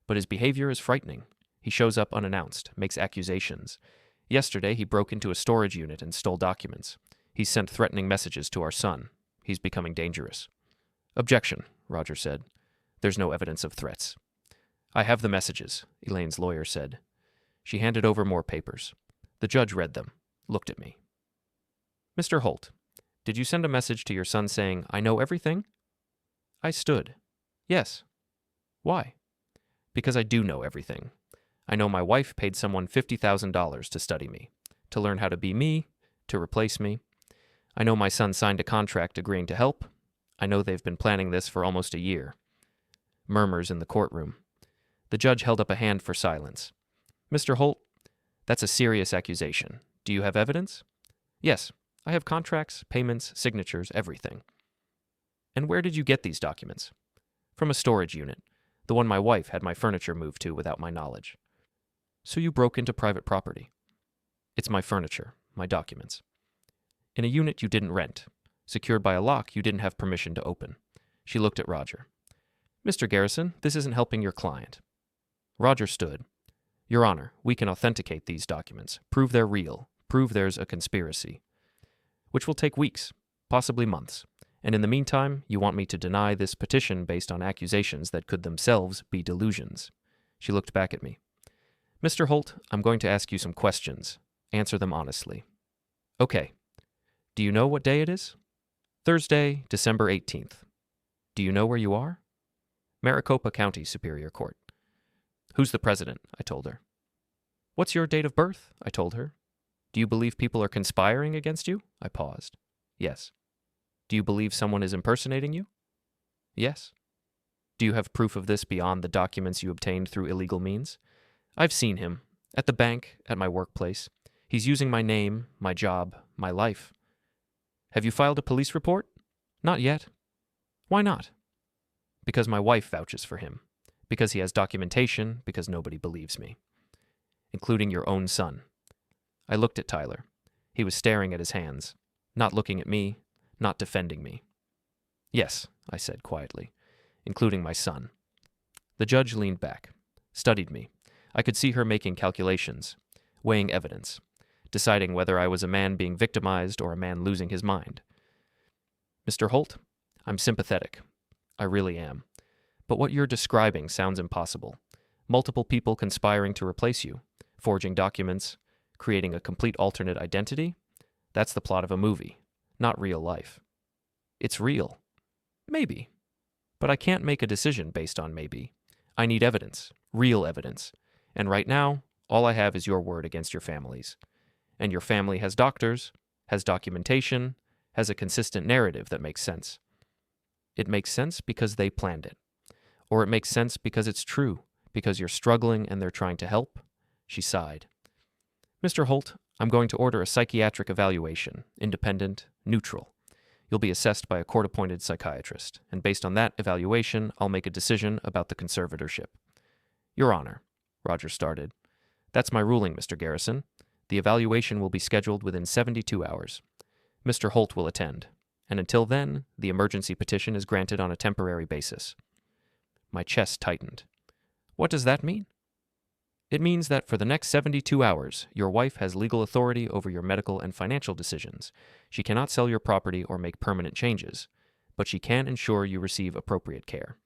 S1: but his behavior is frightening. He shows up unannounced, makes accusations. Yesterday, he broke into a storage unit and stole documents. He sent threatening messages to our son. He's becoming dangerous. Objection, Roger said. There's no evidence of threats. I have the messages, Elaine's lawyer said. She handed over more papers. The judge read them, looked at me. Mr. Holt, did you send a message to your son saying, I know everything? I stood. Yes. Why? Because I do know everything. I know my wife paid someone $50,000 to study me, to learn how to be me, to replace me. I know my son signed a contract agreeing to help. I know they've been planning this for almost a year. Murmurs in the courtroom. The judge held up a hand for silence. Mr. Holt, that's a serious accusation. Do you have evidence? Yes, I have contracts, payments, signatures, everything. And where did you get these documents? From a storage unit, the one my wife had my furniture moved to without my knowledge. So you broke into private property. It's my furniture, my documents. In a unit you didn't rent, secured by a lock you didn't have permission to open. She looked at Roger. Mr. Garrison, this isn't helping your client. Roger stood. Your Honor, we can authenticate these documents, prove they're real, prove there's a conspiracy, which will take weeks, possibly months. And in the meantime, you want me to deny this petition based on accusations that could themselves be delusions. She looked back at me. Mr. Holt, I'm going to ask you some questions. Answer them honestly. Okay. Do you know what day it is? Thursday, December 18th. Do you know where you are? Maricopa County Superior Court. Who's the president? I told her. What's your date of birth? I told her. Do you believe people are conspiring against you? I paused. Yes. Do you believe someone is impersonating you? Yes. Do you have proof of this beyond the documents you obtained through illegal means? I've seen him. At the bank, at my workplace. He's using my name, my job, my life. Have you filed a police report? Not yet. Why not? Because my wife vouches for him. Because he has documentation, because nobody believes me. Including your own son. I looked at Tyler. He was staring at his hands, not looking at me, not defending me. Yes, I said quietly, including my son. The judge leaned back, studied me. I could see her making calculations, weighing evidence, deciding whether I was a man being victimized or a man losing his mind. Mr. Holt, I'm sympathetic. I really am. But what you're describing sounds impossible. Multiple people conspiring to replace you, forging documents, creating a complete alternate identity. That's the plot of a movie, not real life. It's real. Maybe. But I can't make a decision based on maybe. I need evidence, real evidence. And right now, all I have is your word against your family's. And your family has doctors, has documentation, has a consistent narrative that makes sense. It makes sense because they planned it. Or it makes sense because it's true, because you're struggling and they're trying to help. She sighed. Mr. Holt, I'm going to order a psychiatric evaluation, independent, neutral. You'll be assessed by a court-appointed psychiatrist, and based on that evaluation, I'll make a decision about the conservatorship. Your Honor, Roger started. That's my ruling, Mr. Garrison. The evaluation will be scheduled within 72 hours. Mr. Holt will attend, and until then, the emergency petition is granted on a temporary basis. My chest tightened. What does that mean? It means that for the next 72 hours, your wife has legal authority over your medical and financial decisions. She cannot sell your property or make permanent changes, but she can ensure you receive appropriate care.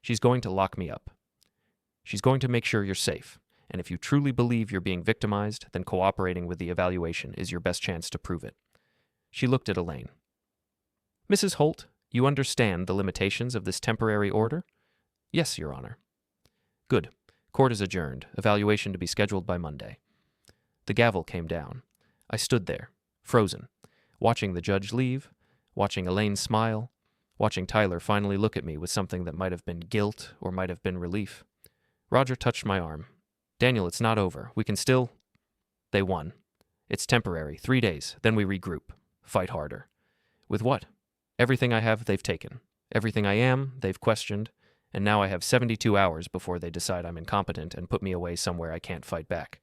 S1: She's going to lock me up. She's going to make sure you're safe, and if you truly believe you're being victimized, then cooperating with the evaluation is your best chance to prove it. She looked at Elaine. Mrs. Holt, you understand the limitations of this temporary order? Yes, Your Honor. Good. Court is adjourned. Evaluation to be scheduled by Monday. The gavel came down. I stood there, frozen, watching the judge leave, watching Elaine smile, watching Tyler finally look at me with something that might have been guilt or might have been relief. Roger touched my arm. Daniel, it's not over. We can still... They won. It's temporary. 3 days. Then we regroup. Fight harder. With what? Everything I have, they've taken. Everything I am, they've questioned. And now I have 72 hours before they decide I'm incompetent and put me away somewhere I can't fight back.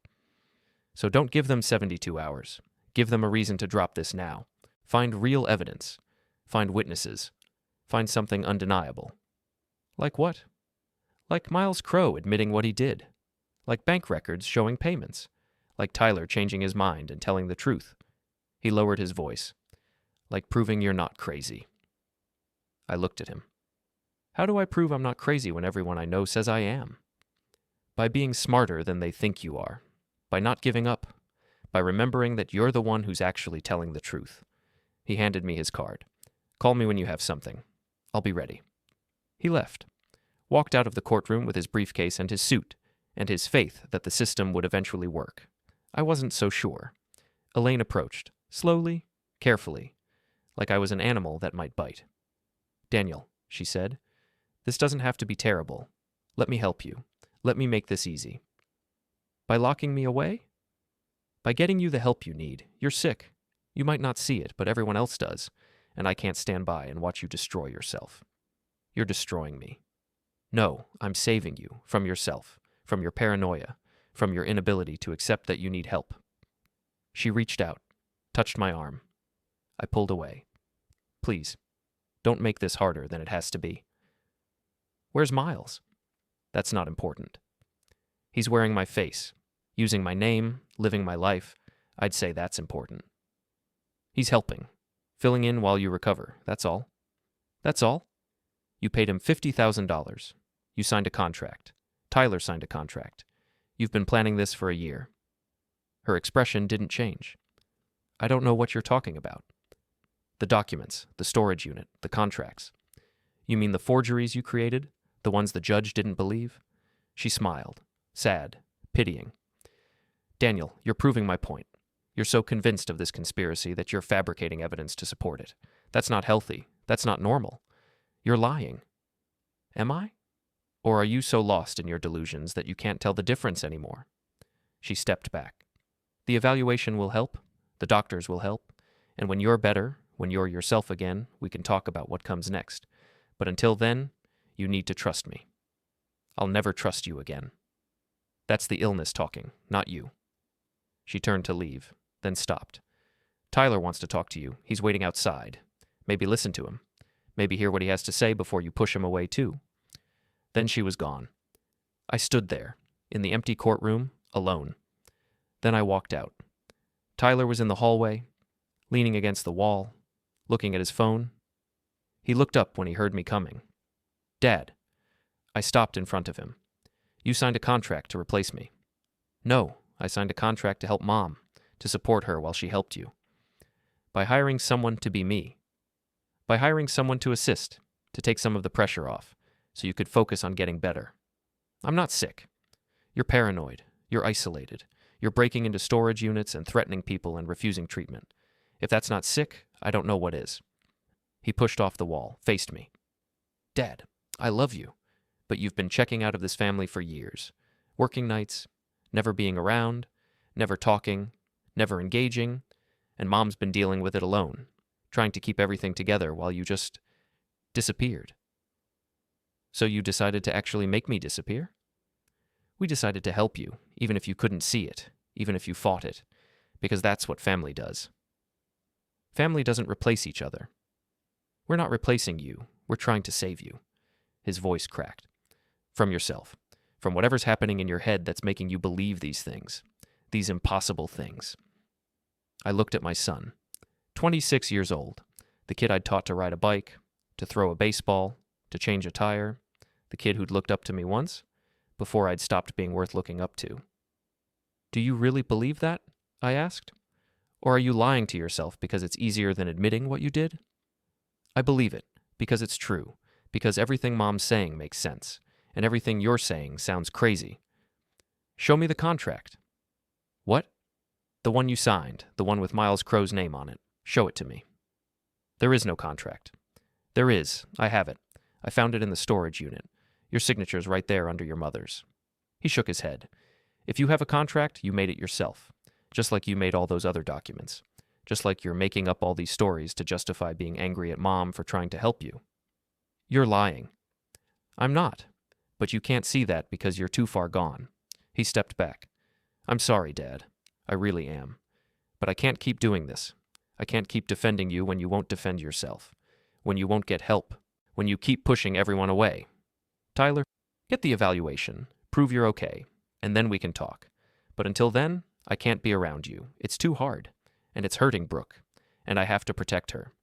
S1: So don't give them 72 hours. Give them a reason to drop this now. Find real evidence. Find witnesses. Find something undeniable. Like what? Like Miles Crow admitting what he did. Like bank records showing payments. Like Tyler changing his mind and telling the truth. He lowered his voice. Like proving you're not crazy. I looked at him. How do I prove I'm not crazy when everyone I know says I am? By being smarter than they think you are. By not giving up. By remembering that you're the one who's actually telling the truth. He handed me his card. Call me when you have something. I'll be ready. He left. Walked out of the courtroom with his briefcase and his suit, and his faith that the system would eventually work. I wasn't so sure. Elaine approached, slowly, carefully, like I was an animal that might bite. Daniel, she said, this doesn't have to be terrible. Let me help you. Let me make this easy. By locking me away? By getting you the help you need. You're sick. You might not see it, but everyone else does, and I can't stand by and watch you destroy yourself. You're destroying me. No, I'm saving you from yourself, from your paranoia, from your inability to accept that you need help. She reached out, touched my arm. I pulled away. Please, don't make this harder than it has to be. Where's Miles? That's not important. He's wearing my face, using my name, living my life. I'd say that's important. He's helping, filling in while you recover, that's all. That's all? You paid him $50,000. You signed a contract. Tyler signed a contract. You've been planning this for a year. Her expression didn't change. I don't know what you're talking about. The documents, the storage unit, the contracts. You mean the forgeries you created? The ones the judge didn't believe? She smiled, sad, pitying. Daniel, you're proving my point. You're so convinced of this conspiracy that you're fabricating evidence to support it. That's not healthy. That's not normal. You're lying. Am I? Or are you so lost in your delusions that you can't tell the difference anymore? She stepped back. The evaluation will help. The doctors will help. And when you're better, when you're yourself again, we can talk about what comes next. But until then, you need to trust me. I'll never trust you again. That's the illness talking, not you. She turned to leave, then stopped. Tyler wants to talk to you. He's waiting outside. Maybe listen to him. Maybe hear what he has to say before you push him away too. Then she was gone. I stood there, in the empty courtroom, alone. Then I walked out. Tyler was in the hallway, leaning against the wall, looking at his phone. He looked up when he heard me coming. Dad. I stopped in front of him. You signed a contract to replace me. No, I signed a contract to help Mom, to support her while she helped you. By hiring someone to be me. By hiring someone to assist, to take some of the pressure off, so you could focus on getting better. I'm not sick. You're paranoid. You're isolated. You're breaking into storage units and threatening people and refusing treatment. If that's not sick, I don't know what is. He pushed off the wall, faced me. Dad, I love you, but you've been checking out of this family for years. Working nights, never being around, never talking, never engaging, and Mom's been dealing with it alone, trying to keep everything together while you just disappeared. So you decided to actually make me disappear? We decided to help you, even if you couldn't see it, even if you fought it, because that's what family does. Family doesn't replace each other. We're not replacing you, we're trying to save you. His voice cracked. From yourself, from whatever's happening in your head that's making you believe these things, these impossible things. I looked at my son, 26 years old, the kid I'd taught to ride a bike, to throw a baseball, to change a tire, the kid who'd looked up to me once, before I'd stopped being worth looking up to. Do you really believe that? I asked. Or are you lying to yourself because it's easier than admitting what you did? I believe it, because it's true, because everything Mom's saying makes sense, and everything you're saying sounds crazy. Show me the contract. What? The one you signed, the one with Miles Crow's name on it. Show it to me. There is no contract. There is. I have it. I found it in the storage unit. Your signature's right there under your mother's. He shook his head. If you have a contract, you made it yourself. Just like you made all those other documents. Just like you're making up all these stories to justify being angry at Mom for trying to help you. You're lying. I'm not. But you can't see that because you're too far gone. He stepped back. I'm sorry, Dad. I really am. But I can't keep doing this. I can't keep defending you when you won't defend yourself. When you won't get help. When you keep pushing everyone away. Tyler, get the evaluation. Prove you're okay. And then we can talk. But until then, I can't be around you. It's too hard. And it's hurting Brooke. And I have to protect her.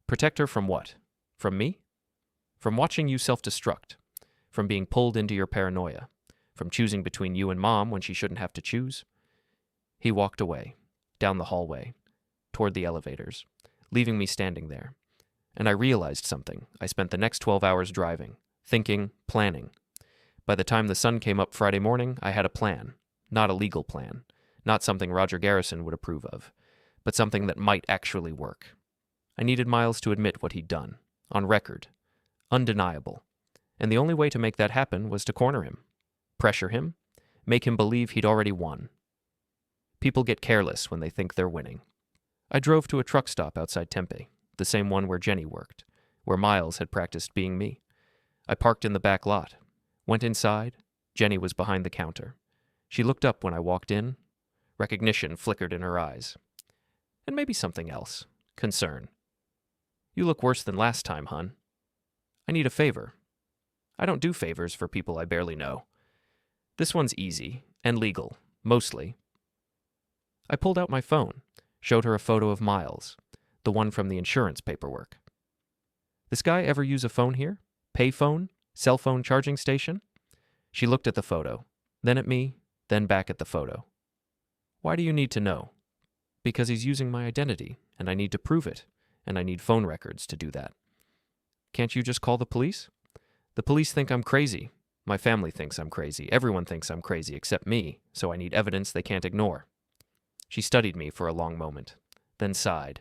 S1: Protect her from what? From me? From watching you self-destruct. From being pulled into your paranoia. From choosing between you and Mom when she shouldn't have to choose. He walked away, down the hallway, toward the elevators, leaving me standing there. And I realized something. I spent the next 12 hours driving, thinking, planning. By the time the sun came up Friday morning, I had a plan. Not a legal plan. Not something Roger Garrison would approve of. But something that might actually work. I needed Miles to admit what he'd done. On record. Undeniable. And the only way to make that happen was to corner him. Pressure him. Make him believe he'd already won. People get careless when they think they're winning. I drove to a truck stop outside Tempe, the same one where Jenny worked, where Miles had practiced being me. I parked in the back lot. Went inside. Jenny was behind the counter. She looked up when I walked in. Recognition flickered in her eyes. And maybe something else. Concern. You look worse than last time, hun. I need a favor. I don't do favors for people I barely know. This one's easy and legal, mostly. I pulled out my phone, showed her a photo of Miles, the one from the insurance paperwork. This guy ever use a phone here? Pay phone? Cell phone charging station? She looked at the photo, then at me, then back at the photo. Why do you need to know? Because he's using my identity, and I need to prove it, and I need phone records to do that. Can't you just call the police? The police think I'm crazy. My family thinks I'm crazy. Everyone thinks I'm crazy except me, so I need evidence they can't ignore. She studied me for a long moment, then sighed.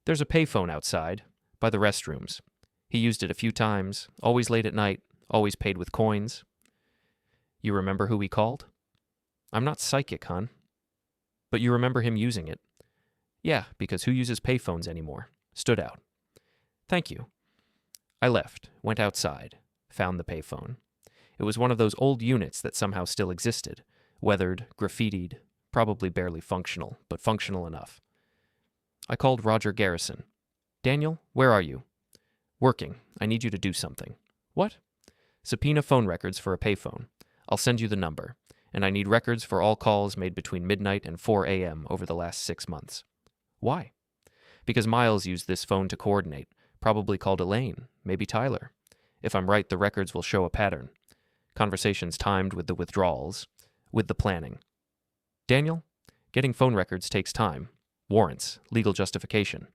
S1: There's a payphone outside, by the restrooms. He used it a few times, always late at night, always paid with coins. You remember who he called? I'm not psychic, hon. But you remember him using it? Yeah, because who uses payphones anymore? Stood out. Thank you. I left, went outside, found the payphone. It was one of those old units that somehow still existed, weathered, graffitied, probably barely functional, but functional enough. I called Roger Garrison. Daniel, where are you? Working. I need you to do something. What? Subpoena phone records for a payphone. I'll send you the number. And I need records for all calls made between midnight and 4 a.m. over the last 6 months. Why? Because Miles used this phone to coordinate, probably called Elaine, maybe Tyler. If I'm right, the records will show a pattern. Conversations timed with the withdrawals, with the planning. Daniel, getting phone records takes time. Warrants, legal justification.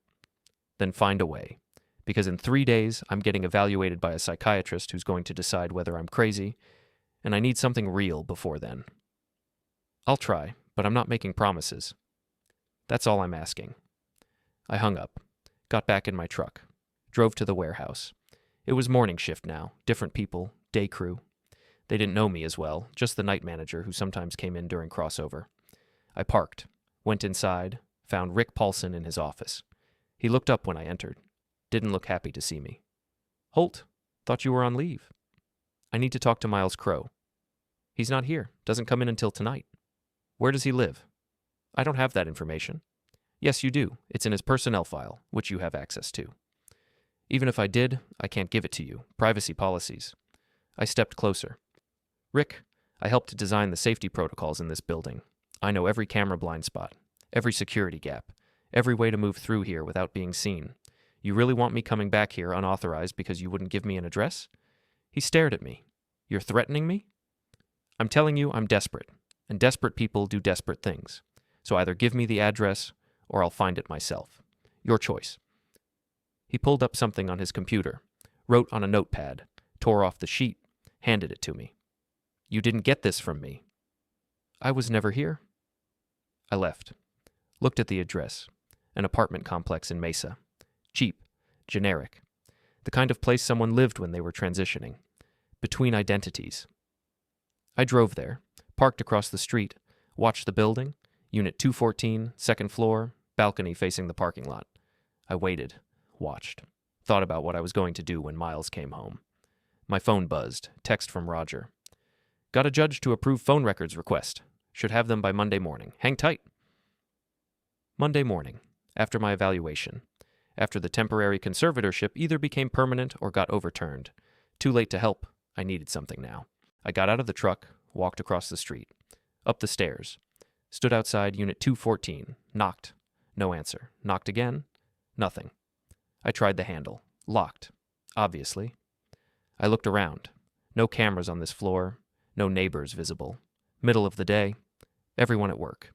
S1: Then find a way. Because in 3 days, I'm getting evaluated by a psychiatrist who's going to decide whether I'm crazy, and I need something real before then. I'll try, but I'm not making promises. That's all I'm asking. I hung up, got back in my truck, drove to the warehouse. It was morning shift now, different people, day crew. They didn't know me as well, just the night manager who sometimes came in during crossover. I parked, went inside, found Rick Paulson in his office. He looked up when I entered, didn't look happy to see me. Holt, thought you were on leave. I need to talk to Miles Crow. He's not here, doesn't come in until tonight. Where does he live? I don't have that information. Yes, you do. It's in his personnel file, which you have access to. Even if I did, I can't give it to you. Privacy policies. I stepped closer. Rick, I helped design the safety protocols in this building. I know every camera blind spot, every security gap, every way to move through here without being seen. You really want me coming back here unauthorized because you wouldn't give me an address? He stared at me. You're threatening me? I'm telling you I'm desperate, and desperate people do desperate things. So either give me the address, or I'll find it myself. Your choice. He pulled up something on his computer, wrote on a notepad, tore off the sheet, handed it to me. You didn't get this from me. I was never here. I left. Looked at the address. An apartment complex in Mesa. Cheap. Generic. The kind of place someone lived when they were transitioning. Between identities. I drove there, parked across the street, watched the building, Unit 214, second floor, balcony facing the parking lot. I waited, watched, thought about what I was going to do when Miles came home. My phone buzzed, text from Roger. Got a judge to approve phone records request. Should have them by Monday morning. Hang tight. Monday morning, after my evaluation. After the temporary conservatorship either became permanent or got overturned. Too late to help. I needed something now. I got out of the truck, walked across the street. Up the stairs. Stood outside Unit 214. Knocked. No answer. Knocked again. Nothing. I tried the handle. Locked. Obviously. I looked around. No cameras on this floor. No neighbors visible. Middle of the day. Everyone at work.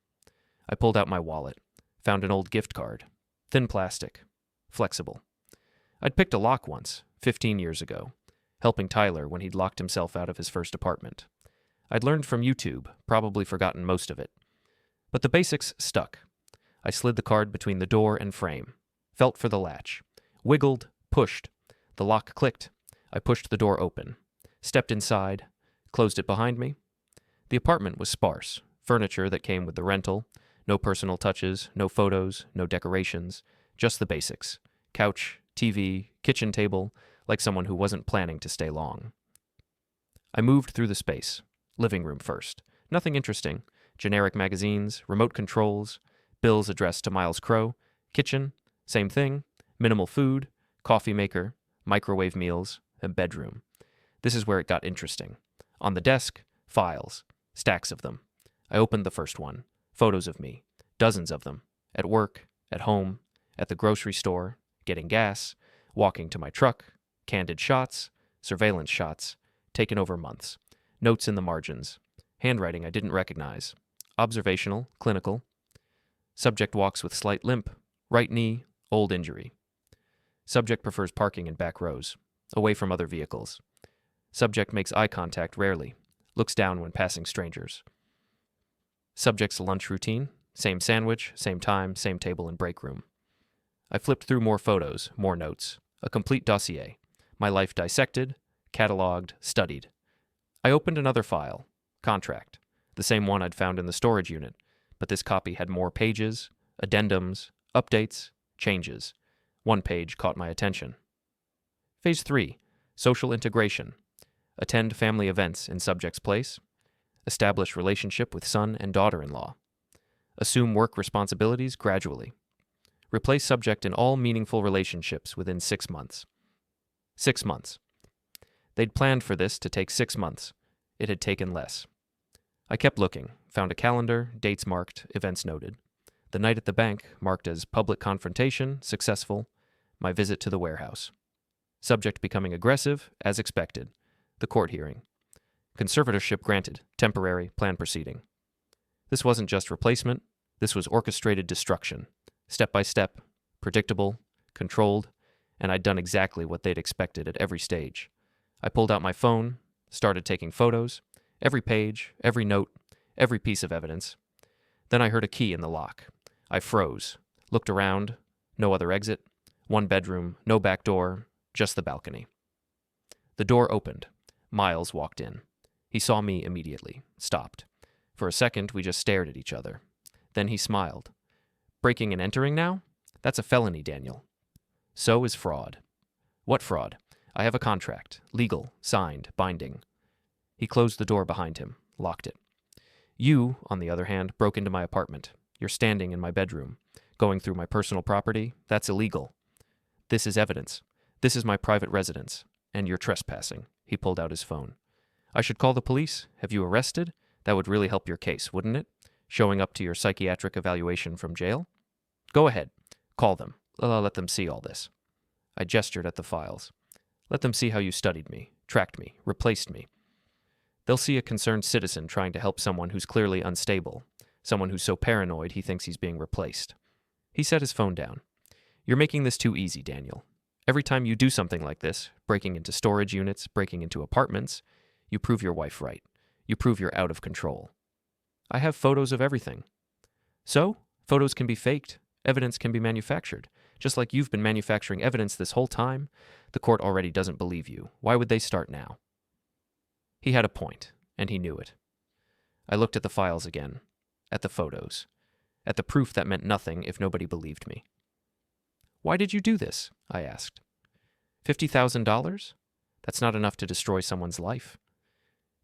S1: I pulled out my wallet. Found an old gift card. Thin plastic. Flexible. I'd picked a lock once, 15 years ago, helping Tyler when he'd locked himself out of his first apartment. I'd learned from YouTube, probably forgotten most of it. But the basics stuck. I slid the card between the door and frame. Felt for the latch. Wiggled, pushed. The lock clicked. I pushed the door open. Stepped inside. Closed it behind me. The apartment was sparse. Furniture that came with the rental. No personal touches, no photos, no decorations. Just the basics. Couch, TV, kitchen table, like someone who wasn't planning to stay long. I moved through the space. Living room first. Nothing interesting. Generic magazines, remote controls, bills addressed to Miles Crow. Kitchen, same thing. Minimal food, coffee maker, microwave meals, and bedroom. This is where it got interesting. On the desk, files. Stacks of them. I opened the first one. Photos of me. Dozens of them. At work, at home, at the grocery store, getting gas, walking to my truck, candid shots, surveillance shots, taken over months. Notes in the margins. Handwriting I didn't recognize. Observational, clinical. Subject walks with slight limp. Right knee, old injury. Subject prefers parking in back rows, away from other vehicles. Subject makes eye contact rarely. Looks down when passing strangers. Subject's lunch routine. Same sandwich, same time, same table and break room. I flipped through more photos, more notes. A complete dossier. My life dissected, cataloged, studied. I opened another file. Contract. The same one I'd found in the storage unit, but this copy had more pages, addendums, updates, changes. One page caught my attention. Phase 3. Social integration. Attend family events in subject's place. Establish relationship with son and daughter-in-law. Assume work responsibilities gradually. Replace subject in all meaningful relationships within 6 months. 6 months. They'd planned for this to take 6 months. It had taken less. I kept looking, found a calendar, dates marked, events noted. The night at the bank, marked as public confrontation, successful. My visit to the warehouse. Subject becoming aggressive, as expected. The court hearing. Conservatorship granted, temporary, planned proceeding. This wasn't just replacement, this was orchestrated destruction. Step by step, predictable, controlled, and I'd done exactly what they'd expected at every stage. I pulled out my phone, started taking photos, every page, every note, every piece of evidence. Then I heard a key in the lock. I froze, looked around, no other exit, one bedroom, no back door, just the balcony. The door opened. Miles walked in. He saw me immediately, stopped. For a second, we just stared at each other. Then he smiled. Breaking and entering now? That's a felony, Daniel. So is fraud. What fraud? I have a contract. Legal, signed, binding. He closed the door behind him, locked it. You, on the other hand, broke into my apartment. You're standing in my bedroom. Going through my personal property? That's illegal. This is evidence. This is my private residence. And you're trespassing. He pulled out his phone. I should call the police? Have you arrested? That would really help your case, wouldn't it? Showing up to your psychiatric evaluation from jail? Go ahead. Call them. Let them see all this. I gestured at the files. Let them see how you studied me, tracked me, replaced me. They'll see a concerned citizen trying to help someone who's clearly unstable, someone who's so paranoid he thinks he's being replaced. He set his phone down. You're making this too easy, Daniel. Every time you do something like this, breaking into storage units, breaking into apartments, you prove your wife right. You prove you're out of control. I have photos of everything. So, photos can be faked. Evidence can be manufactured. Just like you've been manufacturing evidence this whole time, the court already doesn't believe you. Why would they start now? He had a point, and he knew it. I looked at the files again, at the photos, at the proof that meant nothing if nobody believed me. Why did you do this? I asked. $50,000? That's not enough to destroy someone's life.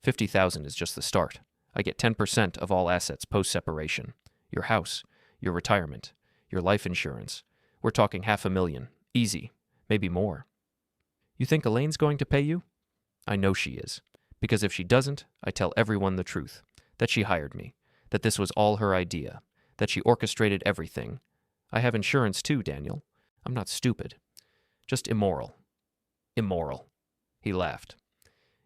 S1: $50,000 is just the start. I get 10% of all assets post-separation. Your house, your retirement, your life insurance. We're talking $500,000. Easy. Maybe more. You think Elaine's going to pay you? I know she is. Because if she doesn't, I tell everyone the truth. That she hired me. That this was all her idea. That she orchestrated everything. I have insurance too, Daniel. I'm not stupid. Just immoral. Immoral. He laughed.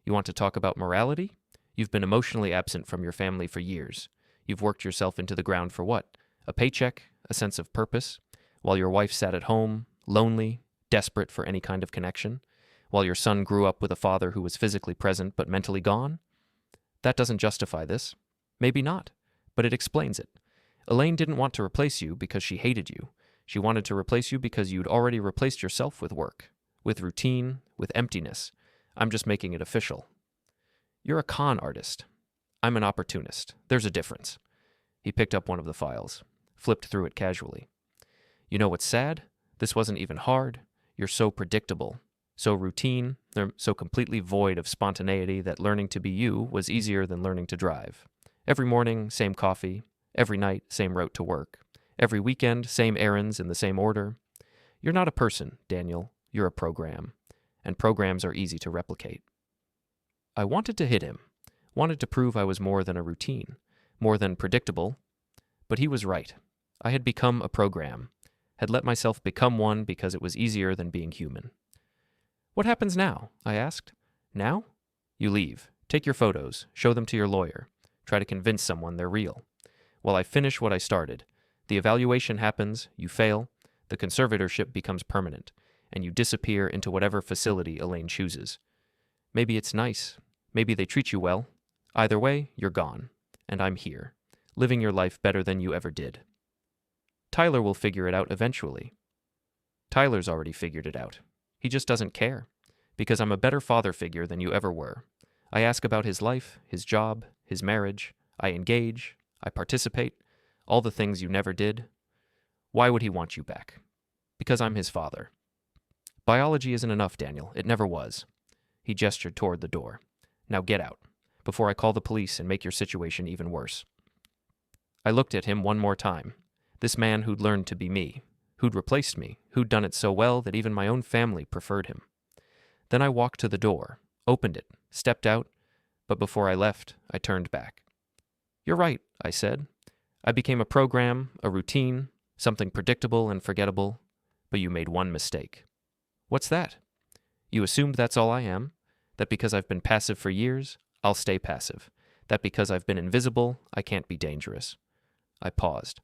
S1: You want to talk about morality? You've been emotionally absent from your family for years. You've worked yourself into the ground for what? A paycheck? A sense of purpose? While your wife sat at home, lonely, desperate for any kind of connection? While your son grew up with a father who was physically present but mentally gone? That doesn't justify this. Maybe not, but it explains it. Elaine didn't want to replace you because she hated you. She wanted to replace you because you'd already replaced yourself with work, with routine, with emptiness. I'm just making it official. You're a con artist. I'm an opportunist. There's a difference. He picked up one of the files, flipped through it casually. You know what's sad? This wasn't even hard. You're so predictable, so routine, so completely void of spontaneity that learning to be you was easier than learning to drive. Every morning, same coffee. Every night, same route to work. Every weekend, same errands in the same order. You're not a person, Daniel. You're a program. And programs are easy to replicate. I wanted to hit him. Wanted to prove I was more than a routine. More than predictable. But he was right. I had become a program. Had let myself become one because it was easier than being human. What happens now? I asked. Now? You leave. Take your photos. Show them to your lawyer. Try to convince someone they're real. While I finish what I started. The evaluation happens, you fail, the conservatorship becomes permanent, and you disappear into whatever facility Elaine chooses. Maybe it's nice. Maybe they treat you well. Either way, you're gone. And I'm here, living your life better than you ever did. Tyler will figure it out eventually. Tyler's already figured it out. He just doesn't care. Because I'm a better father figure than you ever were. I ask about his life, his job, his marriage. I engage. I participate. All the things you never did. Why would he want you back? Because I'm his father. Biology isn't enough, Daniel. It never was. He gestured toward the door. Now get out, before I call the police and make your situation even worse. I looked at him one more time. This man who'd learned to be me, who'd replaced me, who'd done it so well that even my own family preferred him. Then I walked to the door, opened it, stepped out, but before I left, I turned back. You're right, I said. I became a program, a routine, something predictable and forgettable, but you made one mistake. What's that? You assumed that's all I am, that because I've been passive for years, I'll stay passive, that because I've been invisible, I can't be dangerous. I paused.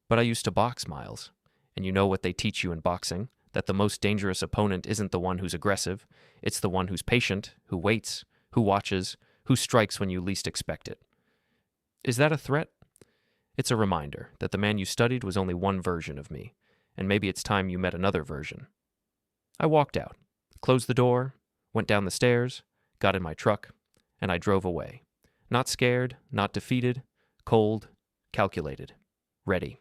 S1: But I used to box, Miles, and you know what they teach you in boxing, that the most dangerous opponent isn't the one who's aggressive, it's the one who's patient, who waits, who watches, who strikes when you least expect it. Is that a threat? It's a reminder that the man you studied was only one version of me, and maybe it's time you met another version. I walked out, closed the door, went down the stairs, got in my truck, and I drove away. Not scared, not defeated, cold, calculated, ready.